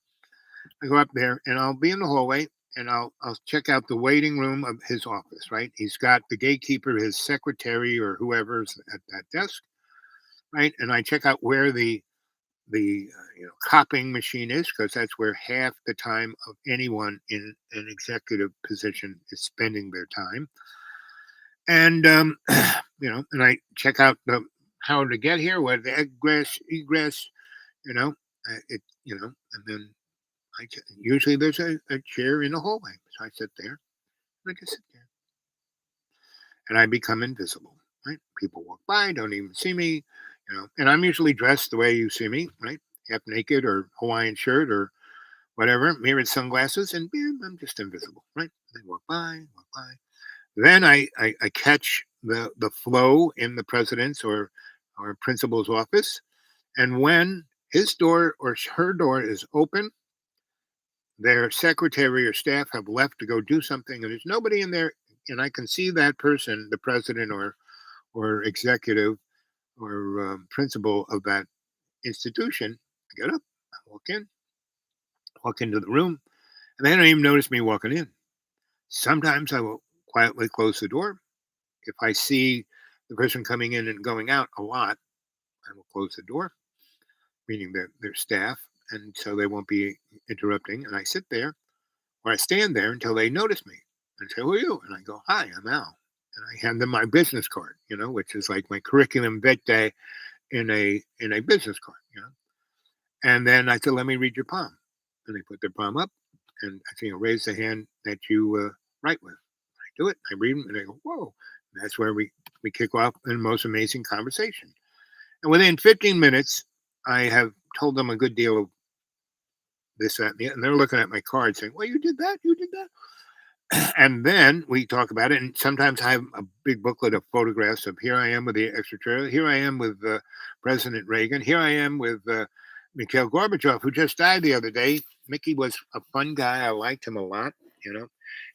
I go up there and I'll be in the hallway and I'll check out the waiting room of his office, right? He's got the gatekeeper, his secretary or whoever's at that desk, right? And I check out where the copying machine is because that's where half the time of anyone in an executive position is spending their time. And and I check out the how to get here, where the egress, you know, and then usually there's a chair in the hallway, so I sit there. And I just sit there, and I become invisible. Right? People walk by, don't even see me, and I'm usually dressed the way you see me, right? Half naked or Hawaiian shirt or whatever, mirrored sunglasses, and bam, I'm just invisible, right? They walk by, walk by. Then I catch the flow in the president's or principal's office, and when his door or her door is open, their secretary or staff have left to go do something, and there's nobody in there, and I can see that person, the president or executive or principal of that institution. I get up, I walk into the room, and they don't even notice me walking in. Sometimes I will quietly close the door. If I see the person coming in and going out a lot, I will close the door, meaning their staff, and so they won't be interrupting. And I sit there or I stand there until they notice me and say, "Who are you?" And I go, "Hi, I'm Al." And I hand them my business card, which is like my curriculum vitae in a business card. And then I said, "Let me read your palm." And they put their palm up, and I say, "Raise the hand that you write with." I do it. I read them, and they go, "Whoa!" And that's where we kick off the most amazing conversation. And within 15 minutes, I have told them a good deal of this, that, and the, and they're looking at my card saying, "Well, you did that, you did that." And then we talk about it, and sometimes I have a big booklet of photographs of here I am with the extraterrestrial, here I am with President Reagan, here I am with Mikhail Gorbachev, who just died the other day. Mickey was a fun guy. I liked him a lot.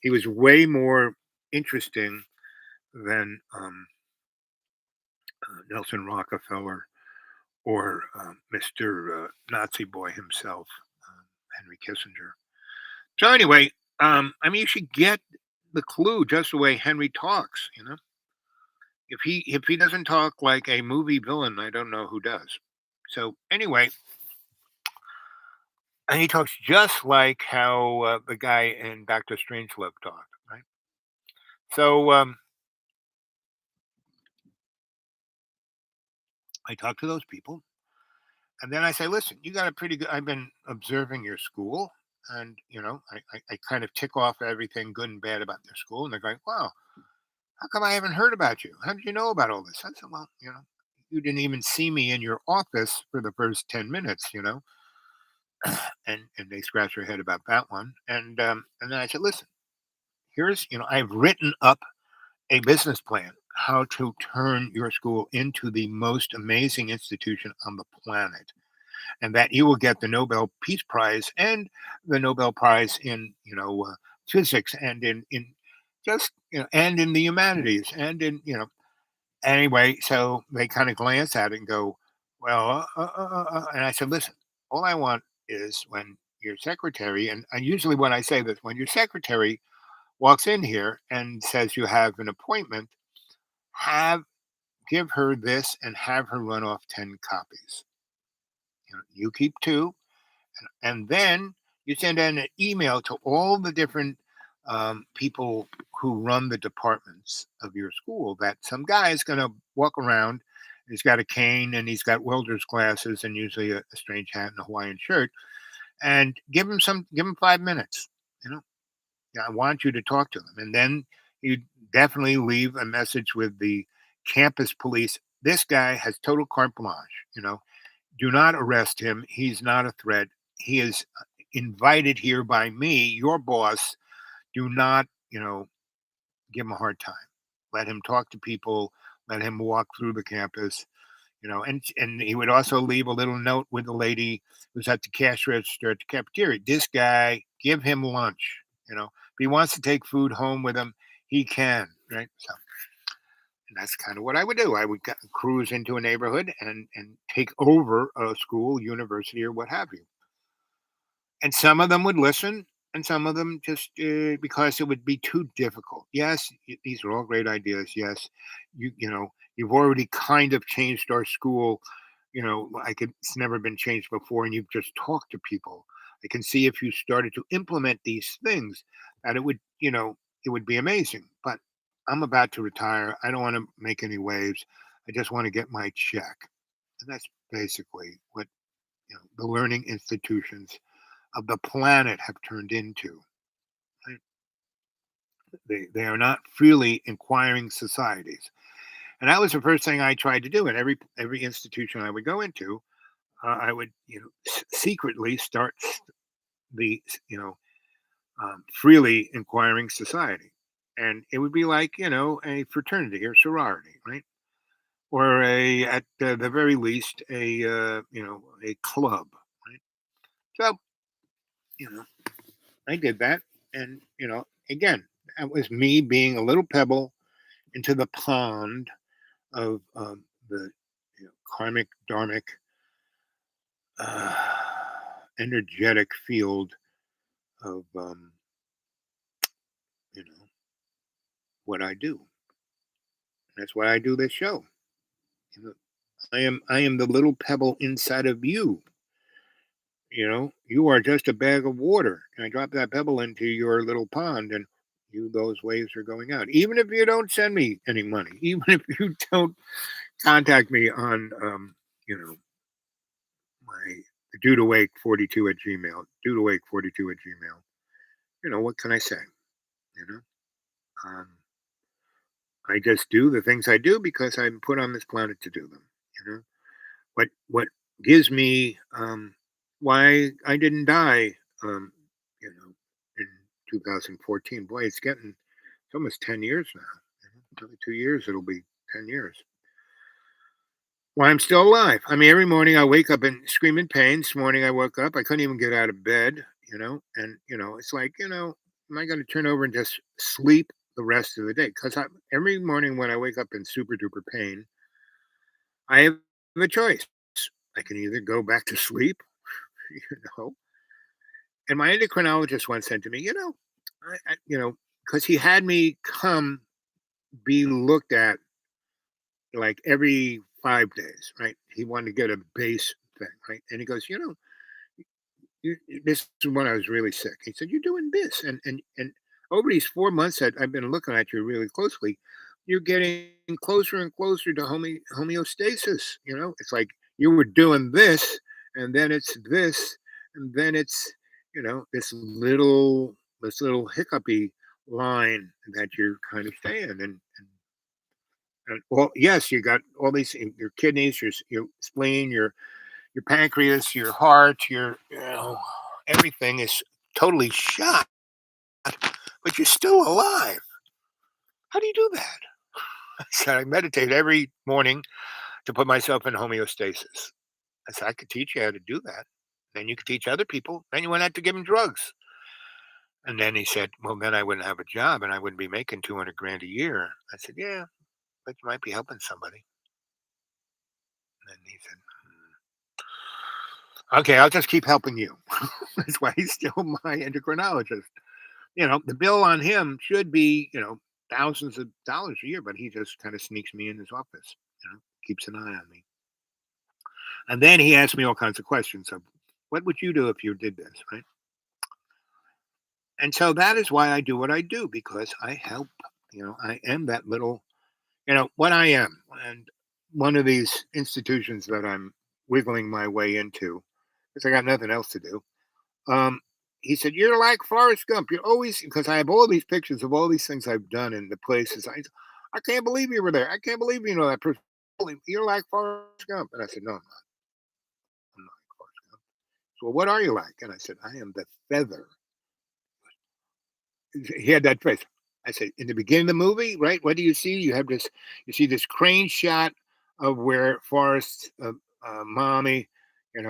He was way more interesting than Nelson Rockefeller or Mr. Nazi boy himself, Henry Kissinger. So anyway, I mean, you should get the clue just the way Henry talks. If he doesn't talk like a movie villain, I don't know who does. So anyway, and he talks just like how the guy in Doctor Strangelove talked, right? So I talk to those people, and then I say, "Listen, you got a pretty good. I've been observing your school, and I kind of tick off everything good and bad about their school." And they're going, "Wow, how come I haven't heard about you? How did you know about all this?" I said, "Well, you didn't even see me in your office for the first 10 minutes, and they scratched their head about that one. And then I said, "Listen, here's I've written up a business plan how to turn your school into the most amazing institution on the planet, and that you will get the Nobel Peace Prize and the Nobel Prize in physics and in just and in the humanities and in anyway." So they kind of glance at it and go, "Well," and I said, "Listen, all I want is when your secretary," and usually when I say this, when your secretary walks in here and says you have an appointment, have give her this and have her run off 10 copies. You keep two, and then you send in an email to all the different people who run the departments of your school that some guy is going to walk around. He's got a cane and he's got welder's glasses and usually a strange hat and a Hawaiian shirt. And give him 5 minutes. You know, yeah, I want you to talk to them, and then you definitely leave a message with the campus police. This guy has total carte blanche. Do not arrest him. He's not a threat. He is invited here by me, your boss. Do not, give him a hard time. Let him talk to people. Let him walk through the campus. And he would also leave a little note with the lady who's at the cash register at the cafeteria. This guy, give him lunch. If he wants to take food home with him, he can. Right. So and that's kind of what I would do. I would cruise into a neighborhood and take over a school, university, or what have you. And some of them would listen, and some of them just because it would be too difficult. Yes, these are all great ideas. Yes, you've already kind of changed our school. Like it's never been changed before, and you've just talked to people. I can see if you started to implement these things that it would be amazing. But I'm about to retire. I don't want to make any waves. I just want to get my check, and that's basically what the learning institutions of the planet have turned into. Right? They are not freely inquiring societies, and that was the first thing I tried to do. In every institution I would go into, I would secretly start the freely inquiring society, and it would be like a fraternity or sorority, right? Or at the very least a club, right? So you know I did that, and again, that was me being a little pebble into the pond of the karmic, dharmic, uh, energetic field of you know what I do. That's why I do this show. You know, I am the little pebble inside of you. You are just a bag of water, and I drop that pebble into your little pond, and those waves are going out. Even if you don't send me any money, even if you don't contact me on you know my dude awake 42 at gmail, dude awake 42 at gmail. What can I say? you know um, I just do the things I do because I'm put on this planet to do them. What gives me why I didn't die um you know in 2014. Boy, it's almost 10 years now. Another 2 years it'll be 10 years. Why I'm still alive. I mean, every morning I wake up and scream in pain. This morning I woke up, I couldn't even get out of bed, and it's like, am I going to turn over and just sleep the rest of the day? Because every morning when I wake up in super duper pain, I have a choice. I can either go back to sleep, you know, and my endocrinologist once said to me, because he had me come be looked at like every 5 days, right? He wanted to get a base thing, right? And he goes, this is when I was really sick. He said, "You're doing this, and over these 4 months that I've been looking at you really closely, you're getting closer and closer to homeostasis. It's like you were doing this, and then it's this, and then it's this little hiccupy line that you're kind of staying and well, yes, you got all these your kidneys, your spleen, your pancreas, your heart, everything is totally shot, but you're still alive. How do you do that? I said, I meditate every morning to put myself in homeostasis. I said, I could teach you how to do that. Then you could teach other people. Then you wouldn't have to give them drugs. And then he said, well, then I wouldn't have a job and I wouldn't be making 200 grand a year. I said, yeah, but you might be helping somebody. And he said, okay, I'll just keep helping you. That's why he's still my endocrinologist. The bill on him should be, thousands of dollars a year, but he just kind of sneaks me in his office, keeps an eye on me. And then he asks me all kinds of questions of what would you do if you did this, right? And so that is why I do what I do, because I help, I am that little, what I am. And one of these institutions that I'm wiggling my way into, because I got nothing else to do. Um, he said, "You're like Forrest Gump. You're always," because I have all these pictures of all these things I've done in the places. I can't believe you were there. I can't believe you know that person. You're like Forrest Gump. And I said, "No, I'm not. I'm not like Forrest Gump." So, well, what are you like? And I said, "I am the feather." He had that face. I said, "In the beginning of the movie, right? What do you see? You see this crane shot of where Forrest's mommy,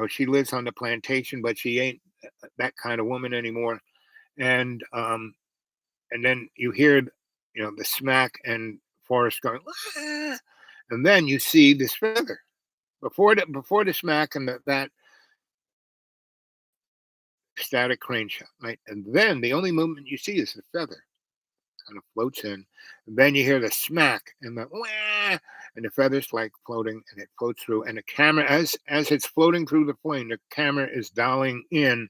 she lives on the plantation, but she ain't that kind of woman anymore." And then you hear the smack and Forrest going, "Ah," and then you see this feather before the smack and that static crane shot, right? And then the only movement you see is the feather kind of floats in. And then you hear the smack and the wah, and the feather's like floating, and it floats through. And the camera, as it's floating through the plane, the camera is dialing in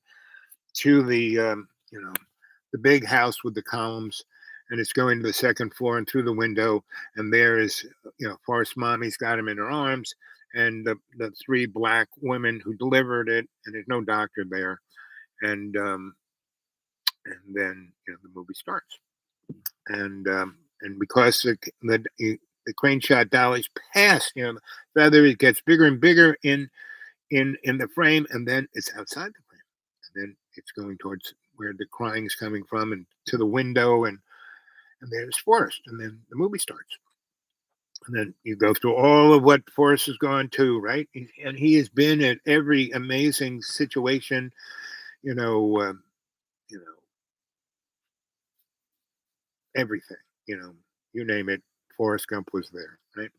to the the big house with the columns, and it's going to the second floor and through the window. And there is Forrest mommy's got him in her arms, and the three black women who delivered it, and there's no doctor there, and then the movie starts, and because the crane shot dollies past the feather, it gets bigger and bigger in the frame, and then it's outside the frame, and then it's going towards where the crying is coming from, and to the window, and there's Forrest, and then the movie starts, and then you go through all of what Forrest has gone to, right, and he has been at every amazing situation, you know, you know, everything, you name it. Forrest Gump was there, right?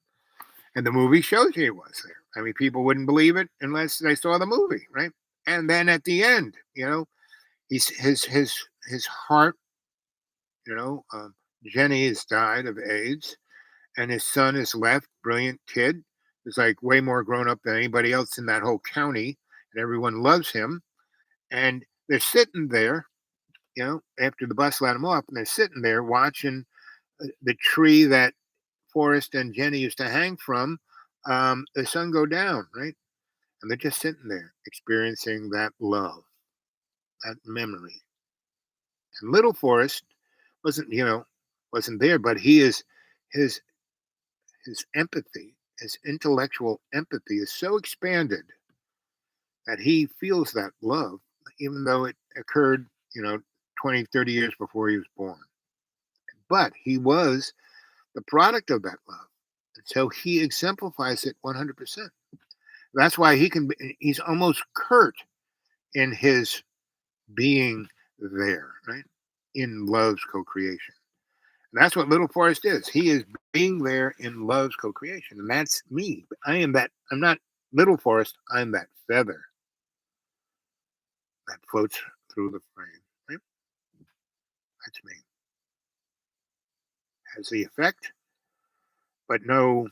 And the movie shows you he was there. I mean, people wouldn't believe it unless they saw the movie, right? And then at the end, he's his heart, you know, um, Jenny has died of AIDS, and his son is left, brilliant kid, is like way more grown up than anybody else in that whole county, and everyone loves him. And they're sitting there, after the bus let him off, and they're sitting there watching the tree that Forrest and Jenny used to hang from, the sun go down, right? And they're just sitting there experiencing that love, that memory. And little Forrest wasn't there, but his his empathy, his intellectual empathy is so expanded that he feels that love, even though it occurred, 20, 30 years before he was born. But he was the product of that love. And so he exemplifies it 100%. That's why he's almost curt in his being there, right? In love's co-creation. And that's what Little Forest is. He is being there in love's co-creation. And that's me. I'm not Little Forest, I'm that feather that floats through the frame. Right? That's me. Has the effect, but no,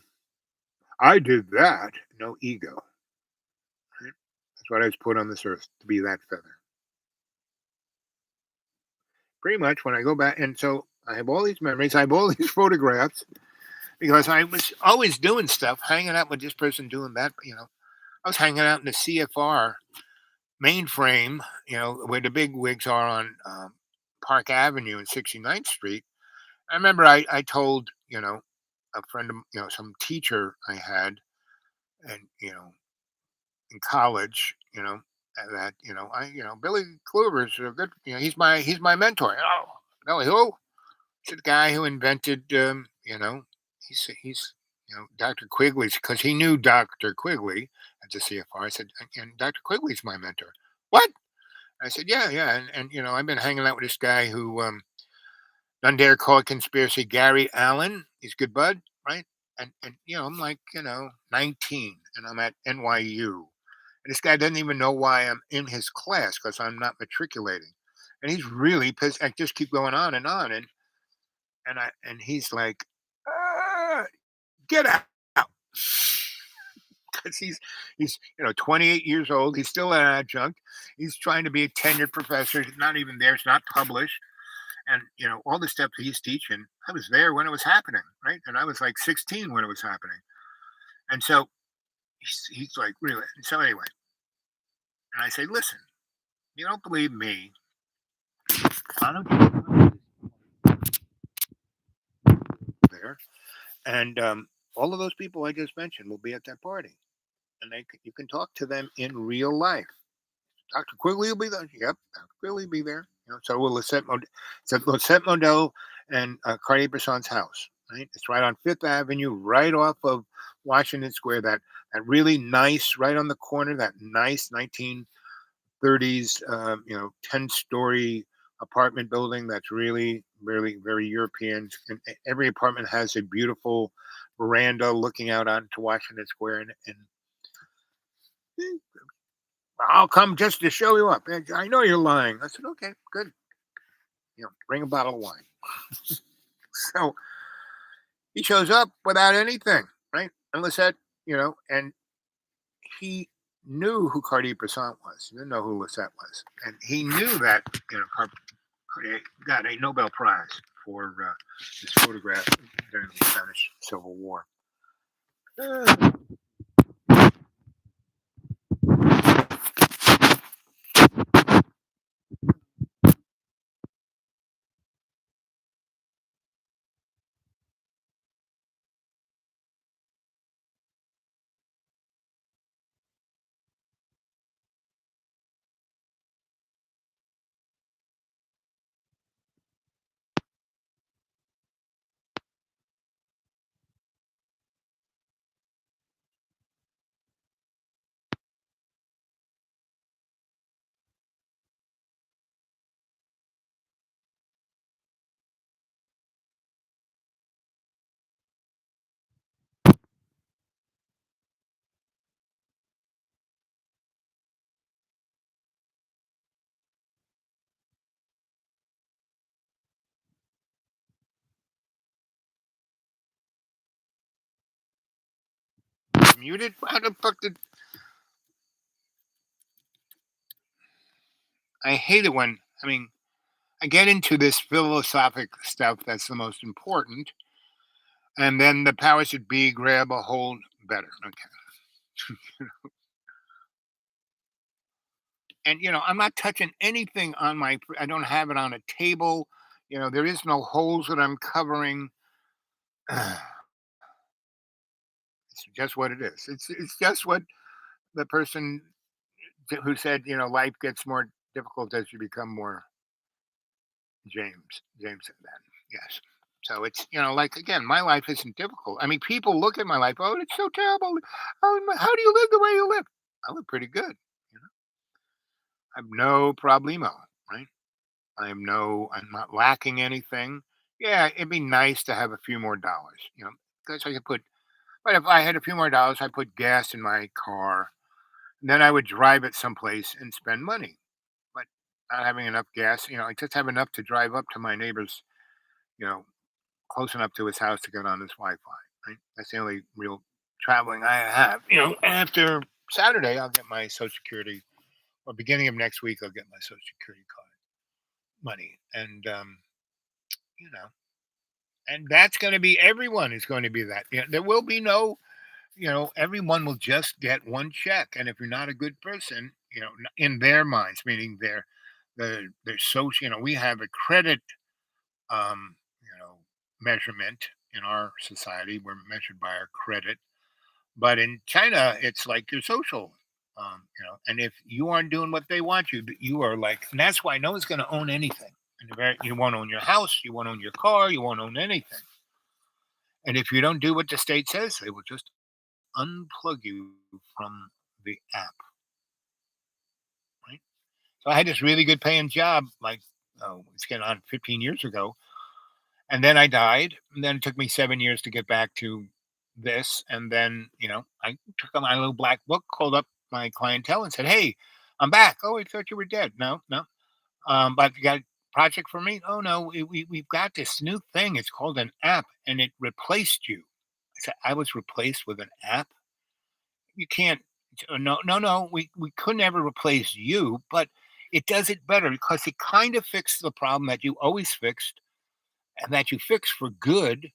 I did that. No ego. Right? That's what I was put on this earth, to be that feather. Pretty much when I go back, and so I have all these memories, I have all these photographs, because I was always doing stuff, hanging out with this person, doing that. I was hanging out in the CFR mainframe, where the big wigs are on Park Avenue and 69th Street. I remember I told, a friend of, some teacher I had, and, in college, that, Billy Kluver's a good, he's my mentor. Oh, Billy who? It's the guy who invented, he's Dr. Quigley's, because he knew Dr. Quigley at the CFR. I said, and Dr. Quigley's my mentor. What? I said, yeah, yeah. And I've been hanging out with this guy who, none dare call it conspiracy, Gary Allen. He's good bud, right? And I'm like, 19 and I'm at NYU. And this guy doesn't even know why I'm in his class because I'm not matriculating. And he's really pissed. I just keep going on and on. And he's like, "Ah, get out." Because he's 28 years old. He's still an adjunct. He's trying to be a tenured professor. He's not even there. It's not published. And all the stuff he's teaching, I was there when it was happening, right? And I was like 16 when it was happening. And so he's like, really. And so anyway, and I say, listen, you don't believe me. Why don't you there? And all of those people I just mentioned will be at that party, and you can talk to them in real life. Dr. Quigley will be there. Yep, Dr. Quigley will be there. So will Lisette Modell and Cartier-Bresson's house. Right, it's right on Fifth Avenue, right off of Washington Square. That really nice, right on the corner. That nice 1930s, 10-story apartment building. That's really, really very European. And every apartment has a beautiful veranda looking out onto Washington Square, and I'll come just to show you up. And I know you're lying. I said, okay, good. Bring a bottle of wine. So he shows up without anything, right? And Lisette, and he knew who Cartier Bresson was. He didn't know who Lisette was. And he knew that, Cartier got a Nobel Prize for his photograph during the Spanish Civil War. Uh, muted? How the fuck did. I hate it when, I get into this philosophic stuff that's the most important, and then the powers that be grab a hold better. Okay. And, I'm not touching anything on I don't have it on a table. There is no holes that I'm covering. It's just what it is. It's just what the person who said, life gets more difficult as you become more James said that. Yes. So it's, like, again, my life isn't difficult. I mean, people look at my life, oh, it's so terrible. Oh, how do you live the way you live? I live pretty good. I have no problemo, right? I'm not lacking anything. Yeah, it'd be nice to have a few more dollars, because I could but if I had a few more dollars, I put gas in my car, and then I would drive it someplace and spend money. But not having enough gas, I just have enough to drive up to my neighbor's, you know, close enough to his house to get on his Wi-Fi. Right? That's the only real traveling I have. After Saturday, I'll get my Social Security, or beginning of next week, I'll get my Social Security card money, and you know, and that's going to be everyone is going to be that. There will be no, everyone will just get one check, and if you're not a good person, in their minds, meaning their social, we have a credit, um, measurement in our society. We're measured by our credit. But in China, it's like your social, and if you aren't doing what they want you are like, and that's why no one's going to own anything. And you won't own your house, you won't own your car, you won't own anything. And if you don't do what the state says, they will just unplug you from the app, right? So I had this really good paying job, like, oh, it's getting on 15 years ago. And then I died. And then it took me 7 years to get back to this. And then, I took out my little black book, called up my clientele and said, hey, I'm back. Oh, I thought you were dead. No, no. But you got a project for me? Oh, no, we've got this new thing. It's called an app and it replaced you. I said, I was replaced with an app? You can't. No, no, no. We could never replace you, but it does it better because it kind of fixed the problem that you always fixed and that you fix for good,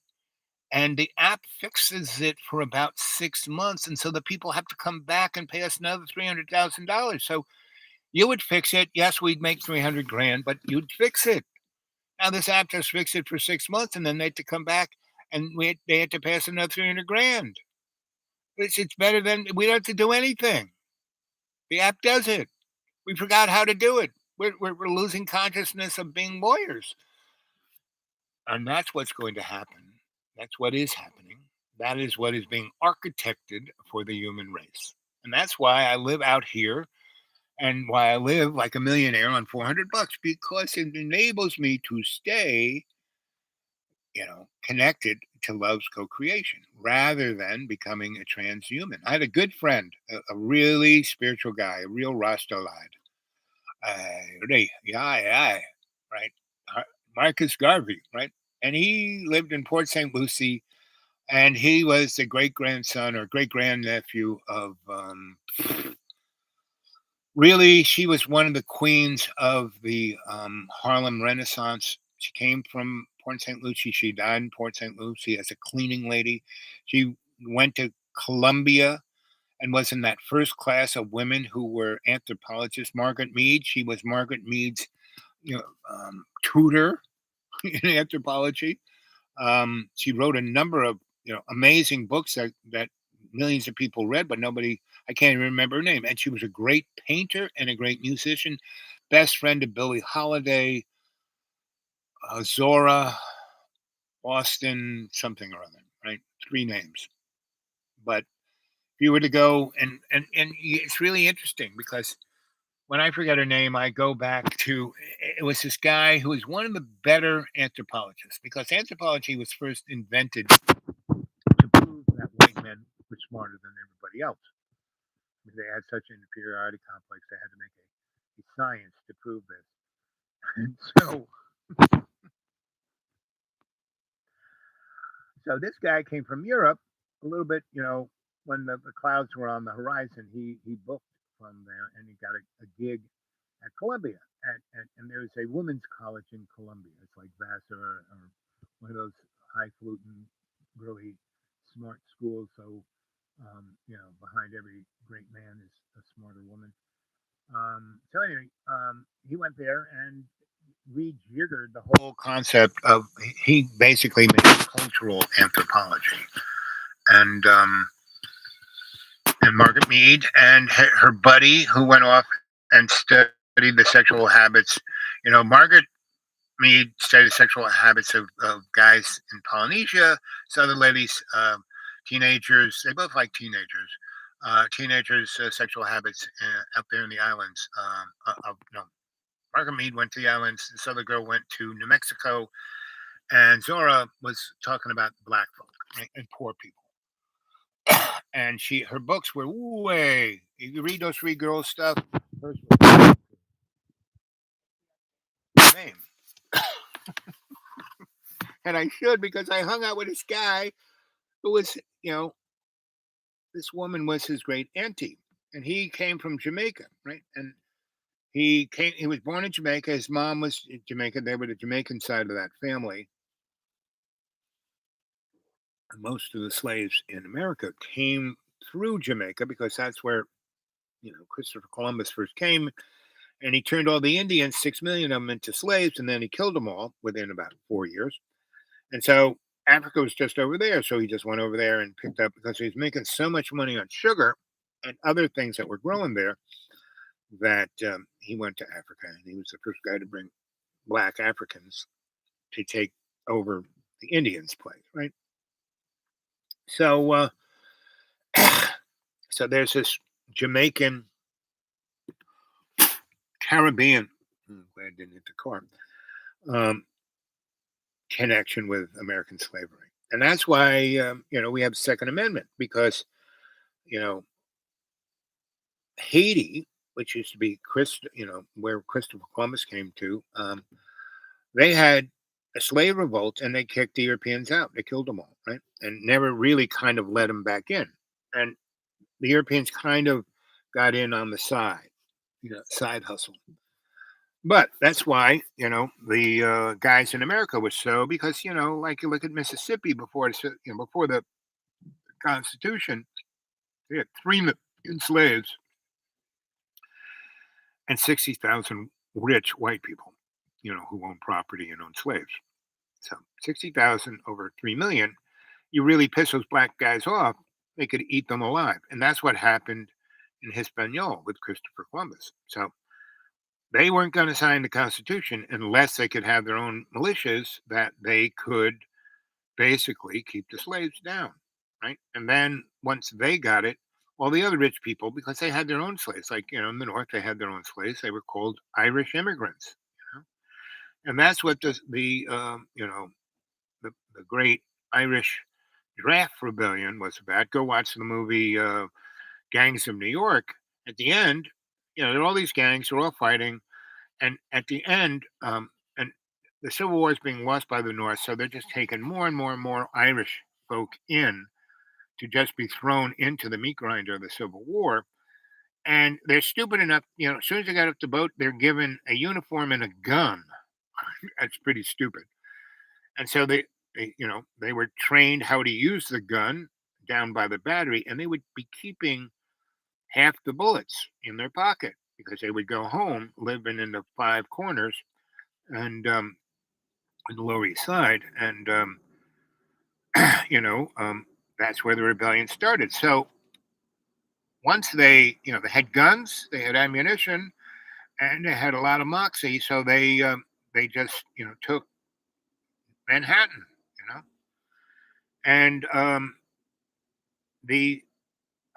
and the app fixes it for about 6 months, and so the people have to come back and pay us another $300,000. So you would fix it. Yes, we'd make 300 grand, but you'd fix it. Now this app just fixed it for 6 months, and then they had to come back and they had to pay us another 300 grand. It's better than we don't have to do anything. The app does it. We forgot how to do it. We're losing consciousness of being lawyers. And that's what's going to happen. That's what is happening. That is what is being architected for the human race. And that's why I live out here and why I live like a millionaire on $400 because it enables me to stay connected to love's co-creation rather than becoming a transhuman. I had a good friend, a really spiritual guy, a real Rasta lad. Yeah, right? Marcus Garvey, right? And he lived in Port St. Lucie, and he was the great grandson or great grandnephew of really, she was one of the queens of the Harlem Renaissance. She came from Port St. Lucie. She died in Port St. Lucie as a cleaning lady. She went to Columbia and was in that first class of women who were anthropologists. Margaret Mead, she was Margaret Mead's tutor in anthropology. She wrote a number of amazing books that millions of people read, but nobody, I can't even remember her name. And she was a great painter and a great musician, best friend of Billie Holiday, Zora, Austin, something or other, right? Three names. But if you were to go and it's really interesting because when I forget her name, I go back to it was this guy who was one of the better anthropologists because anthropology was first invented to prove that white men were smarter than everybody else. I mean, they had such an inferiority complex, they had to make a science to prove this. And so this guy came from Europe a little bit, when the clouds were on the horizon, he booked from there and he got a gig at Columbia. And there was a women's college in Columbia. It's like Vassar or one of those highfalutin, really smart schools. So, behind every great man is a smarter woman. So anyway, he went there and rejiggered the whole concept of. He basically made cultural anthropology, and Margaret Mead and her buddy who went off and studied the sexual habits. Margaret Mead studied sexual habits of guys in Polynesia. So other ladies, teenagers, they both like teenagers. Teenagers' sexual habits out there in the islands. No, Margaret Mead went to the islands. This other girl went to New Mexico, and Zora was talking about black folk and poor people. And her books were way. You read those three girls' stuff. First name, and I should because I hung out with this guy who was, this woman was his great auntie, and he came from Jamaica, right? And he was born in Jamaica. His mom was in Jamaica. They were the Jamaican side of that family. And most of the slaves in America came through Jamaica because that's where, Christopher Columbus first came. And he turned all the Indians, 6 million of them, into slaves, and then he killed them all within about 4 years. And so Africa was just over there. So he just went over there and picked up because he was making so much money on sugar and other things that were growing there that he went to Africa. And he was the first guy to bring black Africans to take over the Indians' place, right? So, so there's this Jamaican Caribbean. Glad I didn't hit the car. Connection with American slavery, and that's why we have Second Amendment because Haiti, which used to be where Christopher Columbus came to, they had a slave revolt and they kicked the Europeans out. They killed them all, right, and never really kind of let them back in. And the Europeans kind of got in on the side, side hustle. But that's why, the guys in America were so because, like you look at Mississippi before the Constitution, they had 3 million slaves and 60,000 rich white people, who own property and own slaves. So 60,000 over 3 million, you really piss those black guys off, they could eat them alive. And that's what happened in Hispaniola with Christopher Columbus. So they weren't going to sign the Constitution unless they could have their own militias that they could basically keep the slaves down, right? And then once they got it, all the other rich people, because they had their own slaves, like in the North, they had their own slaves. They were called Irish immigrants, and that's what the the great Irish Draft Rebellion was about. Go watch the movie Gangs of New York. At the end, there are all these gangs, they're all fighting, and at the end, and the Civil War is being lost by the North, so they're just taking more and more and more Irish folk in to just be thrown into the meat grinder of the Civil War. And they're stupid enough, as soon as they got off the boat, they're given a uniform and a gun. That's pretty stupid. And so they were trained how to use the gun down by the battery, and they would be keeping half the bullets in their pocket because they would go home living in the Five Corners and in the Lower East Side, and that's where the rebellion started. So once they had guns, they had ammunition, and they had a lot of moxie, so they just took Manhattan, and the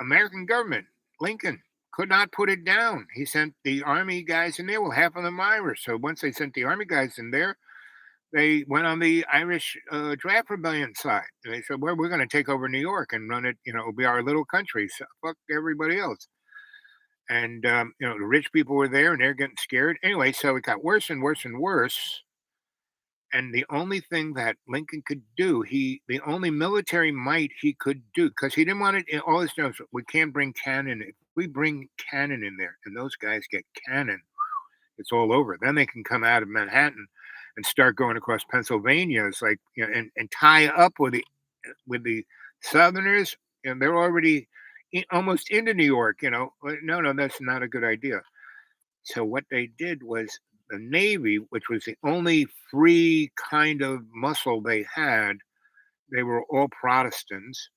American government, Lincoln, could not put it down. He sent the army guys in there. Well, half of them Irish. So once they sent the army guys in there, they went on the Irish draft rebellion side. And they said, "Well, we're going to take over New York and run it. It'll be our little country. So fuck everybody else." And the rich people were there, and they're getting scared. Anyway, so it got worse and worse and worse. And the only thing that Lincoln could do, the only military might he could do, because he didn't want it. All his knows, we can't bring cannon. If we bring cannon in there, and those guys get cannon, it's all over. Then they can come out of Manhattan and start going across Pennsylvania. It's like and tie up with the Southerners, and they're already almost into New York. No, that's not a good idea. So what they did was the Navy, which was the only free kind of muscle they had, they were all Protestants,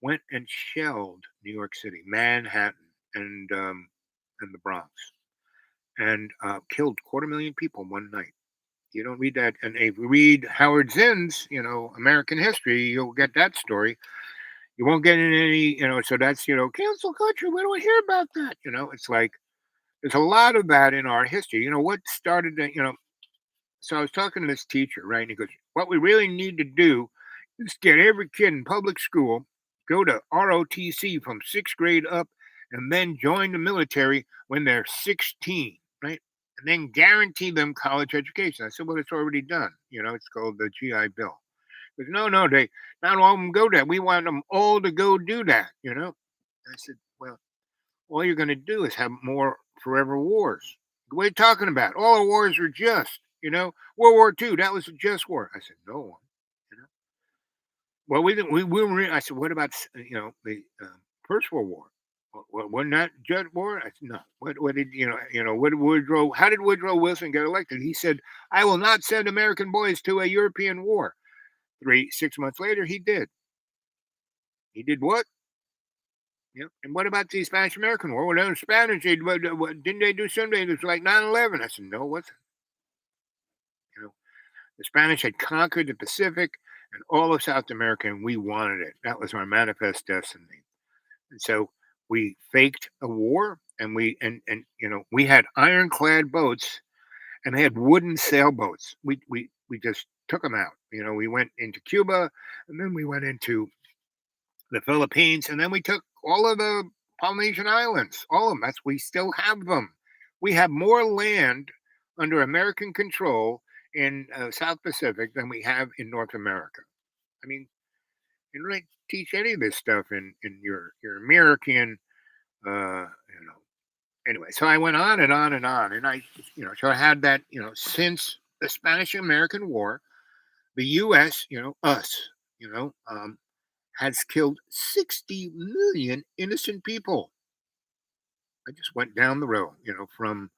went and shelled New York City, Manhattan, and the Bronx, and killed 250,000 people one night. You don't read that, and if you read Howard Zinn's, American history, you'll get that story. You won't get in any, so that's, cancel culture. We don't hear about that. It's like there's a lot of that in our history. What started the, so I was talking to this teacher, right? And he goes, "What we really need to do is get every kid in public school, go to ROTC from sixth grade up, and then join the military when they're 16, right? And then guarantee them college education." I said, "Well, it's already done. It's called the GI Bill." He goes, "No, they not all of them go that. We want them all to go do that." I said, "Well, all you're going to do is have more forever wars. What are you talking about? All the wars are just, World War II, that was a just war." I said, "No, you know. Well, we didn't. We were. I said, "What about the First World War? Wasn't that just war?" I said, "No. What did What did Woodrow? How did Woodrow Wilson get elected?" He said, "I will not send American boys to a European war." 6 months later, he did. He did what? And what about the Spanish American War? Well, the Spanish, didn't they do something? It was like 9/11. I said, "No, it wasn't." The Spanish had conquered the Pacific and all of South America, and we wanted it. That was our manifest destiny. And so we faked a war, and we had ironclad boats, and they had wooden sailboats. We just took them out. We went into Cuba, and then we went into the Philippines, and then we took all of the Polynesian islands, all of them. We still have them. We have more land under American control in South Pacific than we have in North America. I mean, you don't teach any of this stuff in your American, uh, you know. Anyway, so I went on and on and on, and so I had that, since the Spanish American War, the U.S., us, you know, um, has killed 60 million innocent people. I just went down the road, from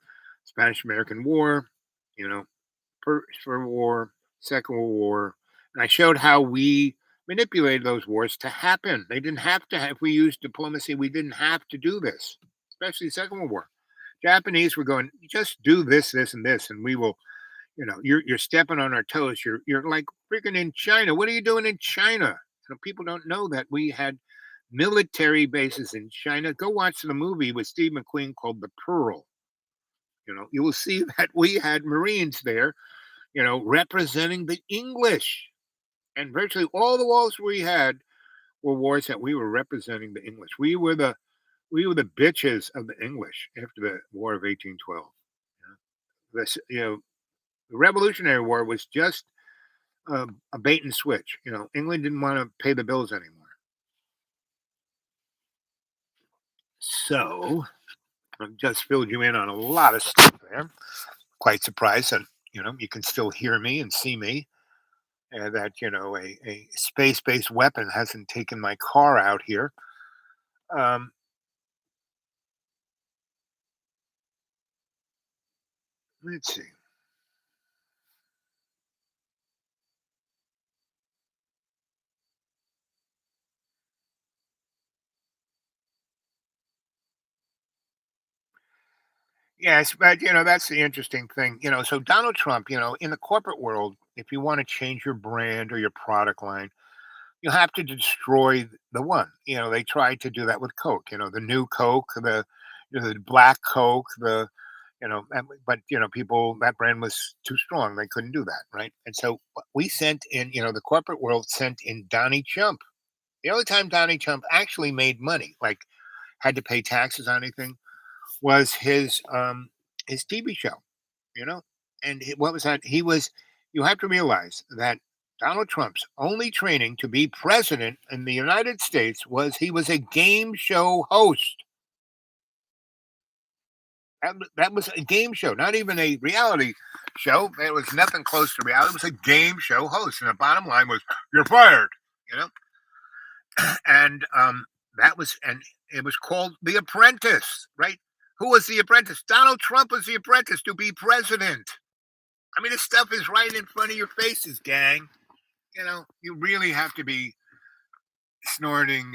Spanish American War, you know, First World War, Second World War, and I showed how we manipulated those wars to happen. They didn't have to have, if we used diplomacy, we didn't have to do this, especially the Second World War. Japanese were going, "Just do this, this, and this, and we will." You're stepping on our toes. You're like freaking in China. What are you doing in China? People don't know that we had military bases in China. Go watch the movie with Steve McQueen called The Pearl. You will see that we had Marines there, representing the English. And virtually all the wars we had were wars that we were representing the English. We were the bitches of the English after the War of 1812. This, the Revolutionary War was just a bait and switch. England didn't want to pay the bills anymore. So I just filled you in on a lot of stuff there. Quite surprised that you can still hear me and see me, and that a space-based weapon hasn't taken my car out here. Um, let's see. Yes, but that's the interesting thing. So Donald Trump, in the corporate world, if you want to change your brand or your product line, you have to destroy the one. They tried to do that with Coke. The new Coke, the black Coke, but people, that brand was too strong. They couldn't do that, right? And so we sent in, the corporate world sent in Donnie Chump. The only time Donnie Chump actually made money, like had to pay taxes on anything, was his TV show. You know, and what was that? He was. You have to realize that Donald Trump's only training to be president in the United States was he was a game show host. That was a game show, not even a reality show. It was nothing close to reality. It was a game show host, and the bottom line was, "You're fired." You know, and it was called The Apprentice, right? Who was the apprentice? Donald Trump was the apprentice to be president. I mean, this stuff is right in front of your faces, gang. You really have to be snorting,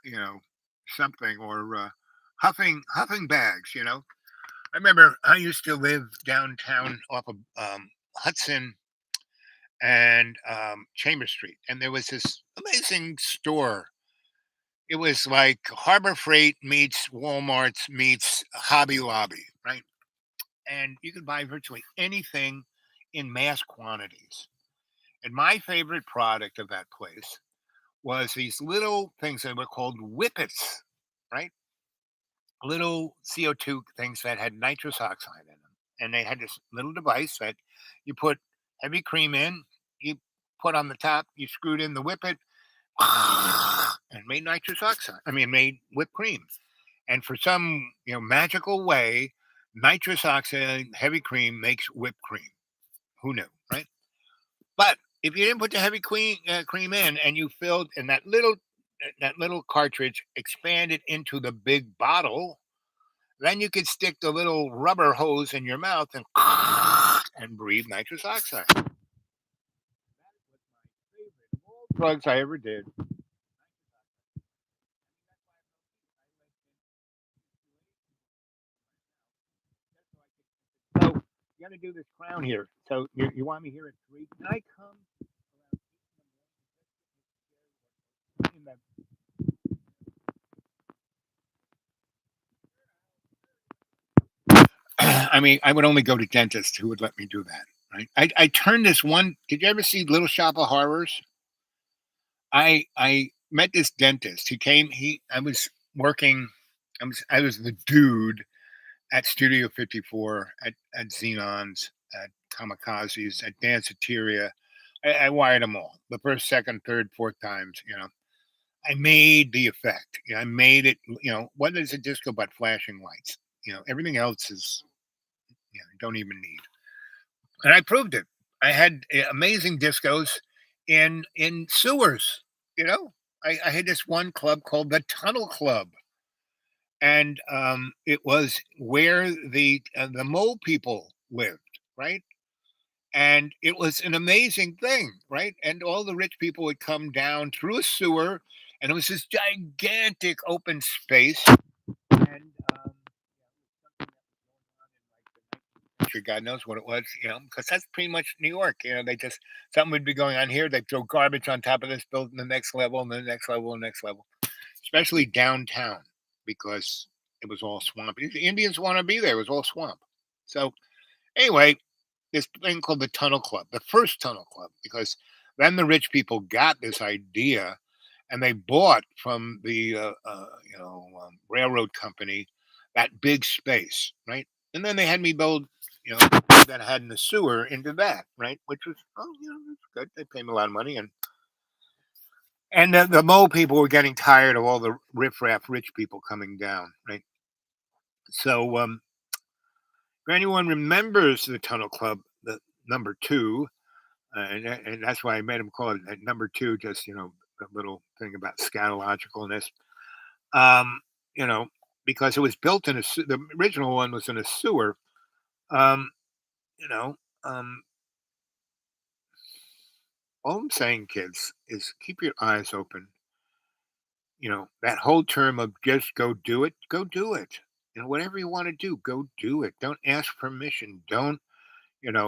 you know, something or huffing bags. I remember I used to live downtown off of Hudson and Chambers Street, and there was this amazing store. It was like Harbor Freight meets Walmart's meets Hobby Lobby, right? And you could buy virtually anything in mass quantities. And my favorite product of that place was these little things that were called whippets, right? Little CO2 things that had nitrous oxide in them. And they had this little device that you put heavy cream in, you put on the top, you screwed in the whippet, and made nitrous oxide. I mean, made whipped cream. And for some magical way, nitrous oxide heavy cream makes whipped cream. Who knew, right? But if you didn't put the heavy cream in and you filled and that little cartridge expanded into the big bottle, then you could stick the little rubber hose in your mouth and and breathe nitrous oxide. Drugs I ever did. So you got to do this crown here. So you want me here at 3? Can I come in the I mean, I would only go to dentists who would let me do that, right? I turned this one. Did you ever see Little Shop of Horrors? I met this dentist. He came. I was working. I was the dude at Studio 54, at Xenons, at Kamikazes, at Danceteria. I wired them all. The first, second, third, fourth times. I made the effect. I made it. What is a disco but flashing lights? Everything else is don't even need. And I proved it. I had amazing discos in sewers. You know, I had this one club called the Tunnel Club, and it was where the mole people lived, right? And it was an amazing thing, right? And all the rich people would come down through a sewer, and it was this gigantic open space. And sure, God knows what it was, because that's pretty much New York. They just something would be going on here. They throw garbage on top of this building, the next level, and the next level, and the next level, especially downtown because it was all swamp. The Indians want to be there. It was all swamp. So anyway, this thing called the Tunnel Club, the first Tunnel Club, because Then the rich people got this idea and they bought from the railroad company that big space, right? And then they had me build, that I had in the sewer into that, right? Which was, that's good. They paid me a lot of money, and the mole people were getting tired of all the riffraff rich people coming down, right? So, if anyone remembers the Tunnel Club, the number two, and that's why I made them call it number two, just a little thing about scatologicalness. Um, you know, because it was built in the original one was in a sewer. Um, you know, um, all I'm saying, kids, is keep your eyes open. That whole term of just go do it, go do it. Whatever you want to do, go do it. Don't ask permission. Don't,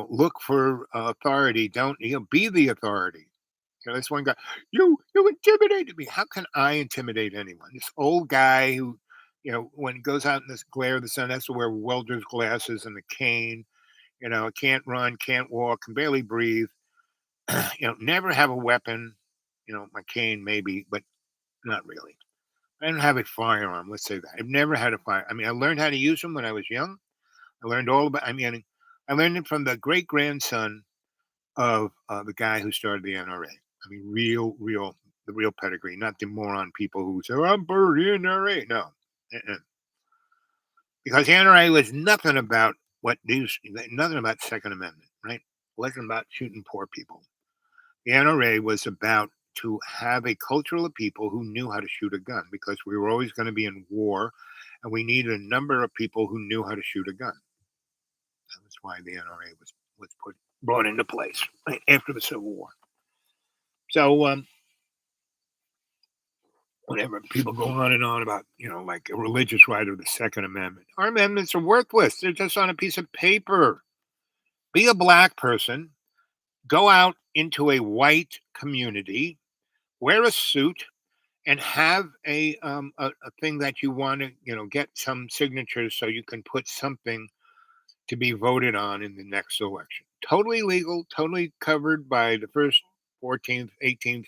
look for authority. Don't, be the authority. This one guy, you intimidated me. How can I intimidate anyone? This old guy who, when he goes out in this glare of the sun, has to wear welder's glasses and a cane. Can't run, can't walk, can barely breathe. Never have a weapon. My cane maybe, but not really. I don't have a firearm. Let's say that I've never had a fire. I mean, I learned how to use them when I was young. I learned all about. I mean, I learned it from the great grandson of the guy who started the NRA. I mean, the real pedigree, not the moron people who say, "I'm for the NRA." No, uh-uh. Because the NRA was nothing about nothing about Second Amendment, right? It wasn't about shooting poor people. The NRA was about to have a culture of people who knew how to shoot a gun because we were always going to be in war, and we needed a number of people who knew how to shoot a gun. That was why the NRA was brought into place right after the Civil War. So, whenever people go on and on about, like a religious right of the Second Amendment, our amendments are worthless. They're just on a piece of paper. Be a black person, go out into a white community, wear a suit, and have a thing that you want to, get some signatures so you can put something to be voted on in the next election. Totally legal, totally covered by the first 14th, 18th,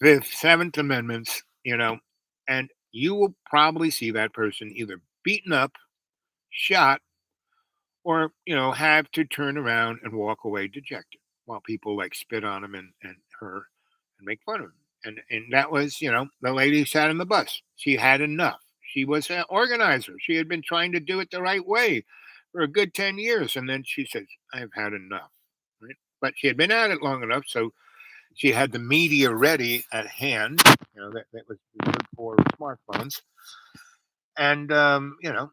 5th, 7th amendments, and you will probably see that person either beaten up, shot, or have to turn around and walk away dejected while people like spit on him and her and make fun of him. And that was, the lady who sat in the bus. She had enough. She was an organizer. She had been trying to do it the right way for a good 10 years. And then she says, I've had enough. Right? But she had been at it long enough. So she had the media ready at hand. That was good for smartphones. And,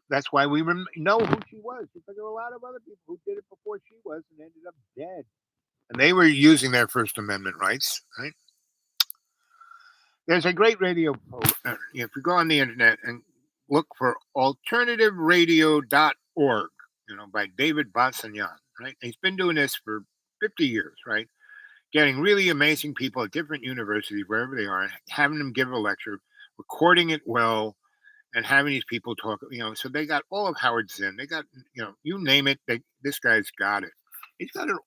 that's why we know who she was, because there were a lot of other people who did it before she was and ended up dead. And they were using their First Amendment rights, right? There's a great radio program. If you go on the internet and look for alternativeradio.org, by David Bassagnan, right? He's been doing this for 50 years, right? Getting really amazing people at different universities, wherever they are, having them give a lecture, recording it well, and having these people talk, so they got all of Howard Zinn. They got, you name it, this guy's got it. He's got it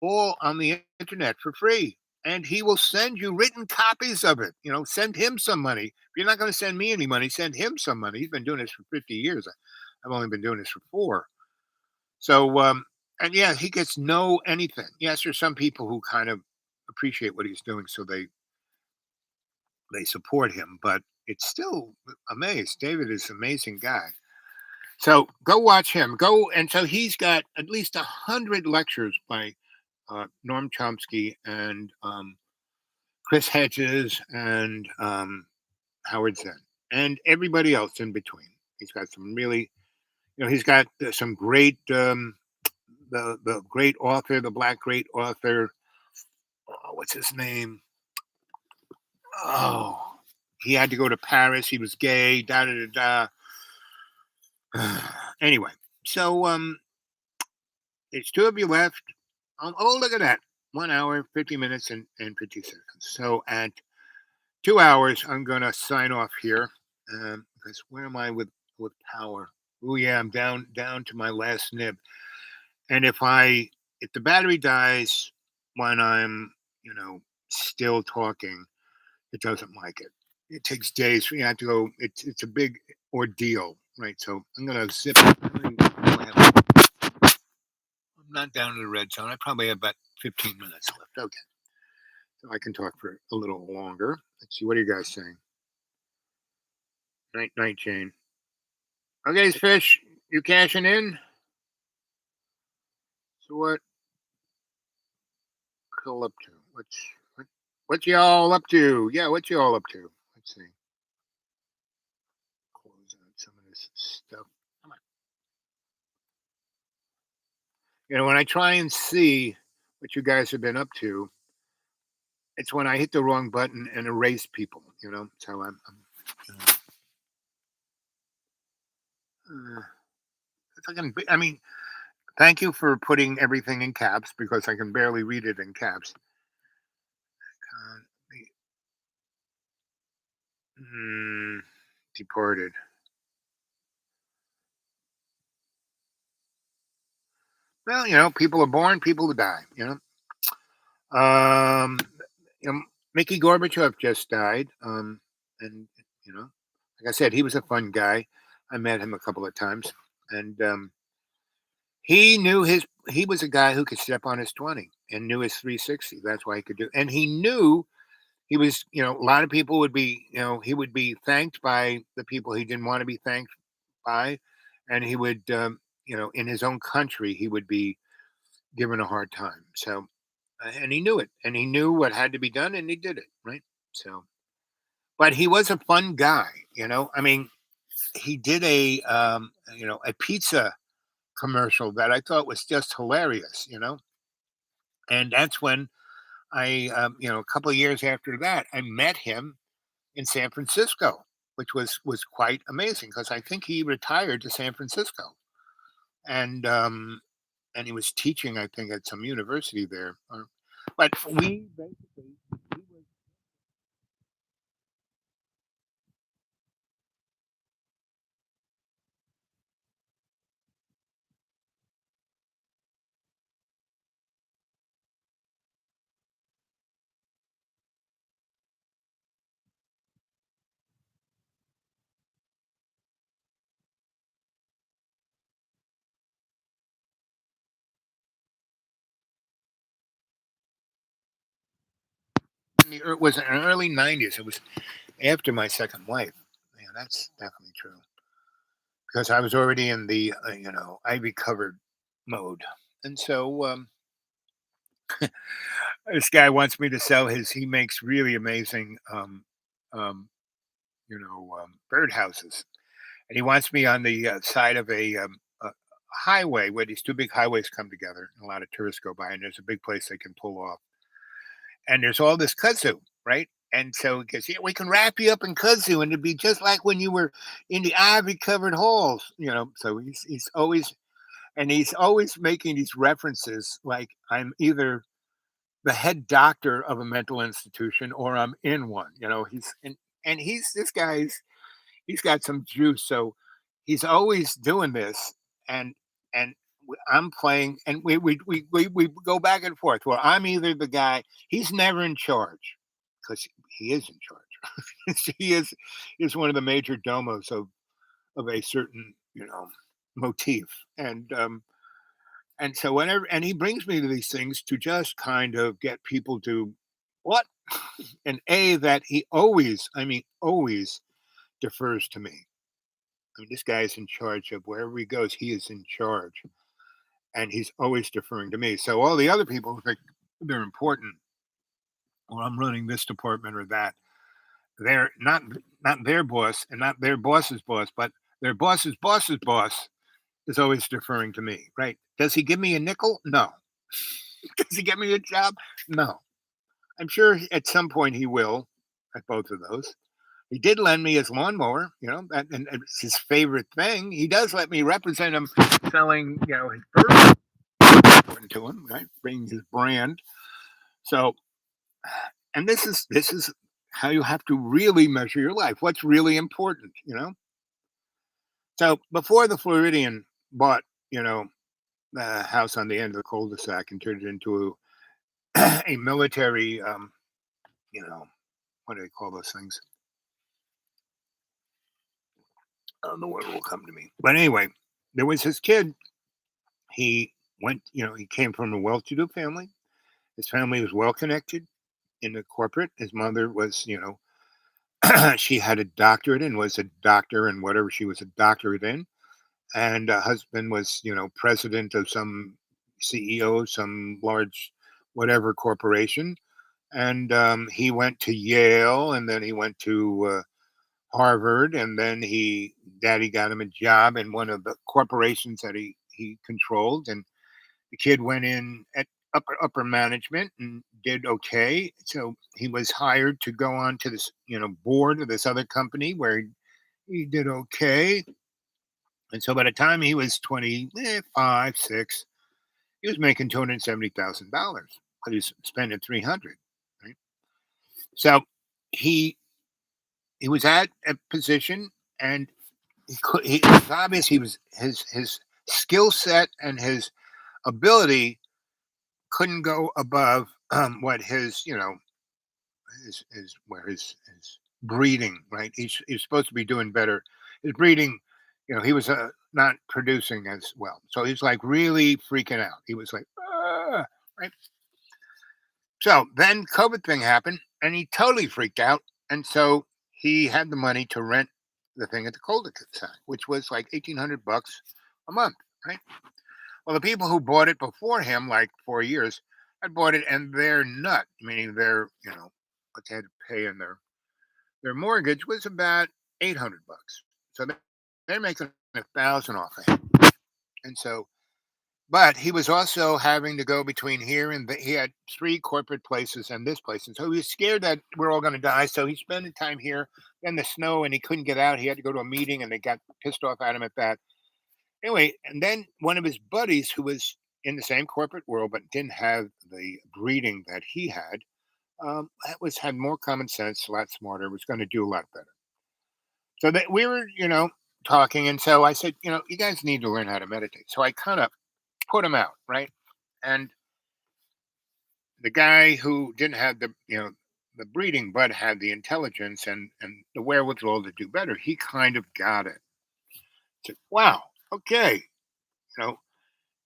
all on the internet for free. And he will send you written copies of it. Send him some money. If you're not going to send me any money, send him some money. He's been doing this for 50 years. I've only been doing this for 4. So, and yeah, he gets no anything. Yes, there's some people who kind of appreciate what he's doing, so they support him, but it's still amazed. David is an amazing guy. So go watch him. Go, and so he's got at least 100 lectures by Noam Chomsky and Chris Hedges and Howard Zinn and everybody else in between. He's got some really, he's got some great, the great author, the black great author. What's his name? Oh, he had to go to Paris. He was gay. Da da da da. Anyway, so it's 2 of you left. Oh, look at that! 1 hour, 50 minutes, and 50 seconds. So at 2 hours, I'm gonna sign off here. Because where am I with power? Oh yeah, I'm down to my last nib. And if the battery dies when I'm you know, still talking, it doesn't like it. It takes days for you have to go. It's a big ordeal, right? So I'm gonna zip. I'm not down to the red zone. I probably have about 15 minutes left. Okay, so I can talk for a little longer. Let's see. What are you guys saying? Night, night, Jane. Okay, fish. You cashing in? So what? All up to? What? What y'all up to? Yeah, what y'all up to? Let's see. Close out some of this stuff. Come on. When I try and see what you guys have been up to, it's when I hit the wrong button and erase people. So you know, if I mean, thank you for putting everything in caps because I can barely read it in caps. Departed. Well, people are born, people die. Um, you know, Mickey Gorbachev just died. And like I said, he was a fun guy. I met him a couple of times, and he knew he was a guy who could step on his 20 and knew his 360. That's why he could do. And he knew he was. A lot of people would be. He would be thanked by the people he didn't want to be thanked by, and he would. In his own country, he would be given a hard time. So and he knew it, and he knew what had to be done, and he did it right. So, but he was a fun guy. I mean, he did a pizza commercial that I thought was just hilarious. And that's when a couple of years after that, I met him in San Francisco, which was quite amazing because I think he retired to San Francisco, and and he was teaching, I think, at some university there. But we basically he was it was in the early '90s. It was after my second wife. Yeah, that's definitely true because I was already in the I recovered mode, and so this guy wants me to sell his. He makes really amazing um, bird houses, and he wants me on the side of a highway where these two big highways come together, and a lot of tourists go by, and there's a big place they can pull off, and there's all this kudzu, right? And so he goes, yeah, we can wrap you up in kudzu, and it'd be just like when you were in the ivy-covered halls. So he's always making these references, like I'm either the head doctor of a mental institution or I'm in one. And he's this guy's he's got some juice, so he's always doing this, and and I'm playing, and we go back and forth. Well, I'm either the guy. He's never in charge because he is in charge. He is one of the major domos of a certain motif, and so whenever and he brings me to these things to just kind of get people to what and that he always, I mean, always defers to me. I mean, this guy is in charge of wherever he goes. He is in charge, and he's always deferring to me. So all the other people who think they're important, or I'm running this department or that, they're not their boss and not their boss's boss, but their boss's boss is always deferring to me. Right? Does he give me a nickel? No. Does he get me a job? No. I'm sure at some point he will at both of those. He did lend me his lawnmower, and it's his favorite thing. He does let me represent him selling, his bird important to him, right? Bringing his brand. So, and this is how you have to really measure your life. What's really important? So before the Floridian bought, the house on the end of the cul-de-sac and turned it into a military, you know, what do they call those things? The word will come to me. But anyway, there was this kid. He he came from a well-to-do family. His family was well connected in the corporate. His mother was, she had a doctorate and was a doctor in whatever she was a doctorate in. And husband was, president of some CEO of some large whatever corporation. And he went to Yale, and then he went to Harvard, and then daddy got him a job in one of the corporations that he controlled, and the kid went in at upper management and did okay. So he was hired to go on to this, board of this other company where he did okay. And so by the time he was 25, 6, he was making $270,000, but he's spending 300, right? So he he was at a position, and it was obvious he was his skill set and his ability couldn't go above what his his where his breeding, right. He's supposed to be doing better. His breeding, he was not producing as well, so he's like really freaking out. He was like, "Ah," right. So then COVID thing happened, and he totally freaked out, and so he had the money to rent the thing at the cul-de-sac, which was like $1,800 a month, right. Well, the people who bought it before him, like 4 years, had bought it, and their nut, meaning what they had to pay in their mortgage was about $800. So they're making 1,000 off of him. And so, but he was also having to go between here and he had three corporate places and this place, and so he was scared that we're all going to die. So he's spending time here. Then the snow, and he couldn't get out. He had to go to a meeting, and they got pissed off at him at that. Anyway, and then one of his buddies who was in the same corporate world but didn't have the breeding that he had, that was had more common sense, a lot smarter, was going to do a lot better. So that we were, talking, and so I said, you guys need to learn how to meditate. So I kind of put him out, right? And the guy who didn't have the breeding but had the intelligence and the wherewithal to do better, he kind of got it. Said, wow, okay, you know,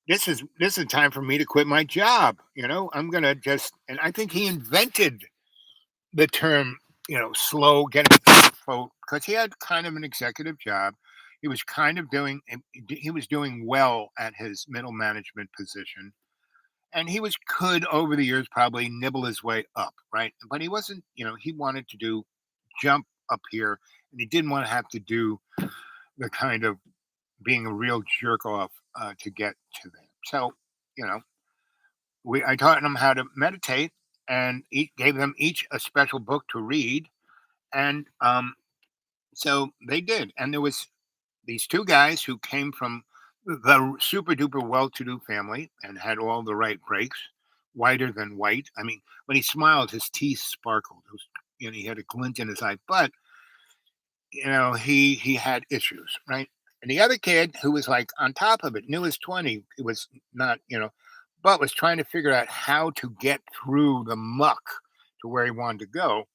this is time for me to quit my job. I'm gonna just, and I think he invented the term, slow getting slow, because he had kind of an executive job. He was kind of doing he was doing well at his middle management position, and he was could over the years probably nibble his way up, right? But he wasn't, he wanted to do jump up here, and he didn't want to have to do the kind of being a real jerk off to get to them. So, you know, I taught them how to meditate, and gave them each a special book to read, and so they did. And there was these two guys who came from the super duper well-to-do family and had all the right breaks, whiter than white. I mean, when he smiled, his teeth sparkled. It was, he had a glint in his eye, but he had issues, right? And the other kid who was like on top of it, knew his 20, it was not, but was trying to figure out how to get through the muck to where he wanted to go.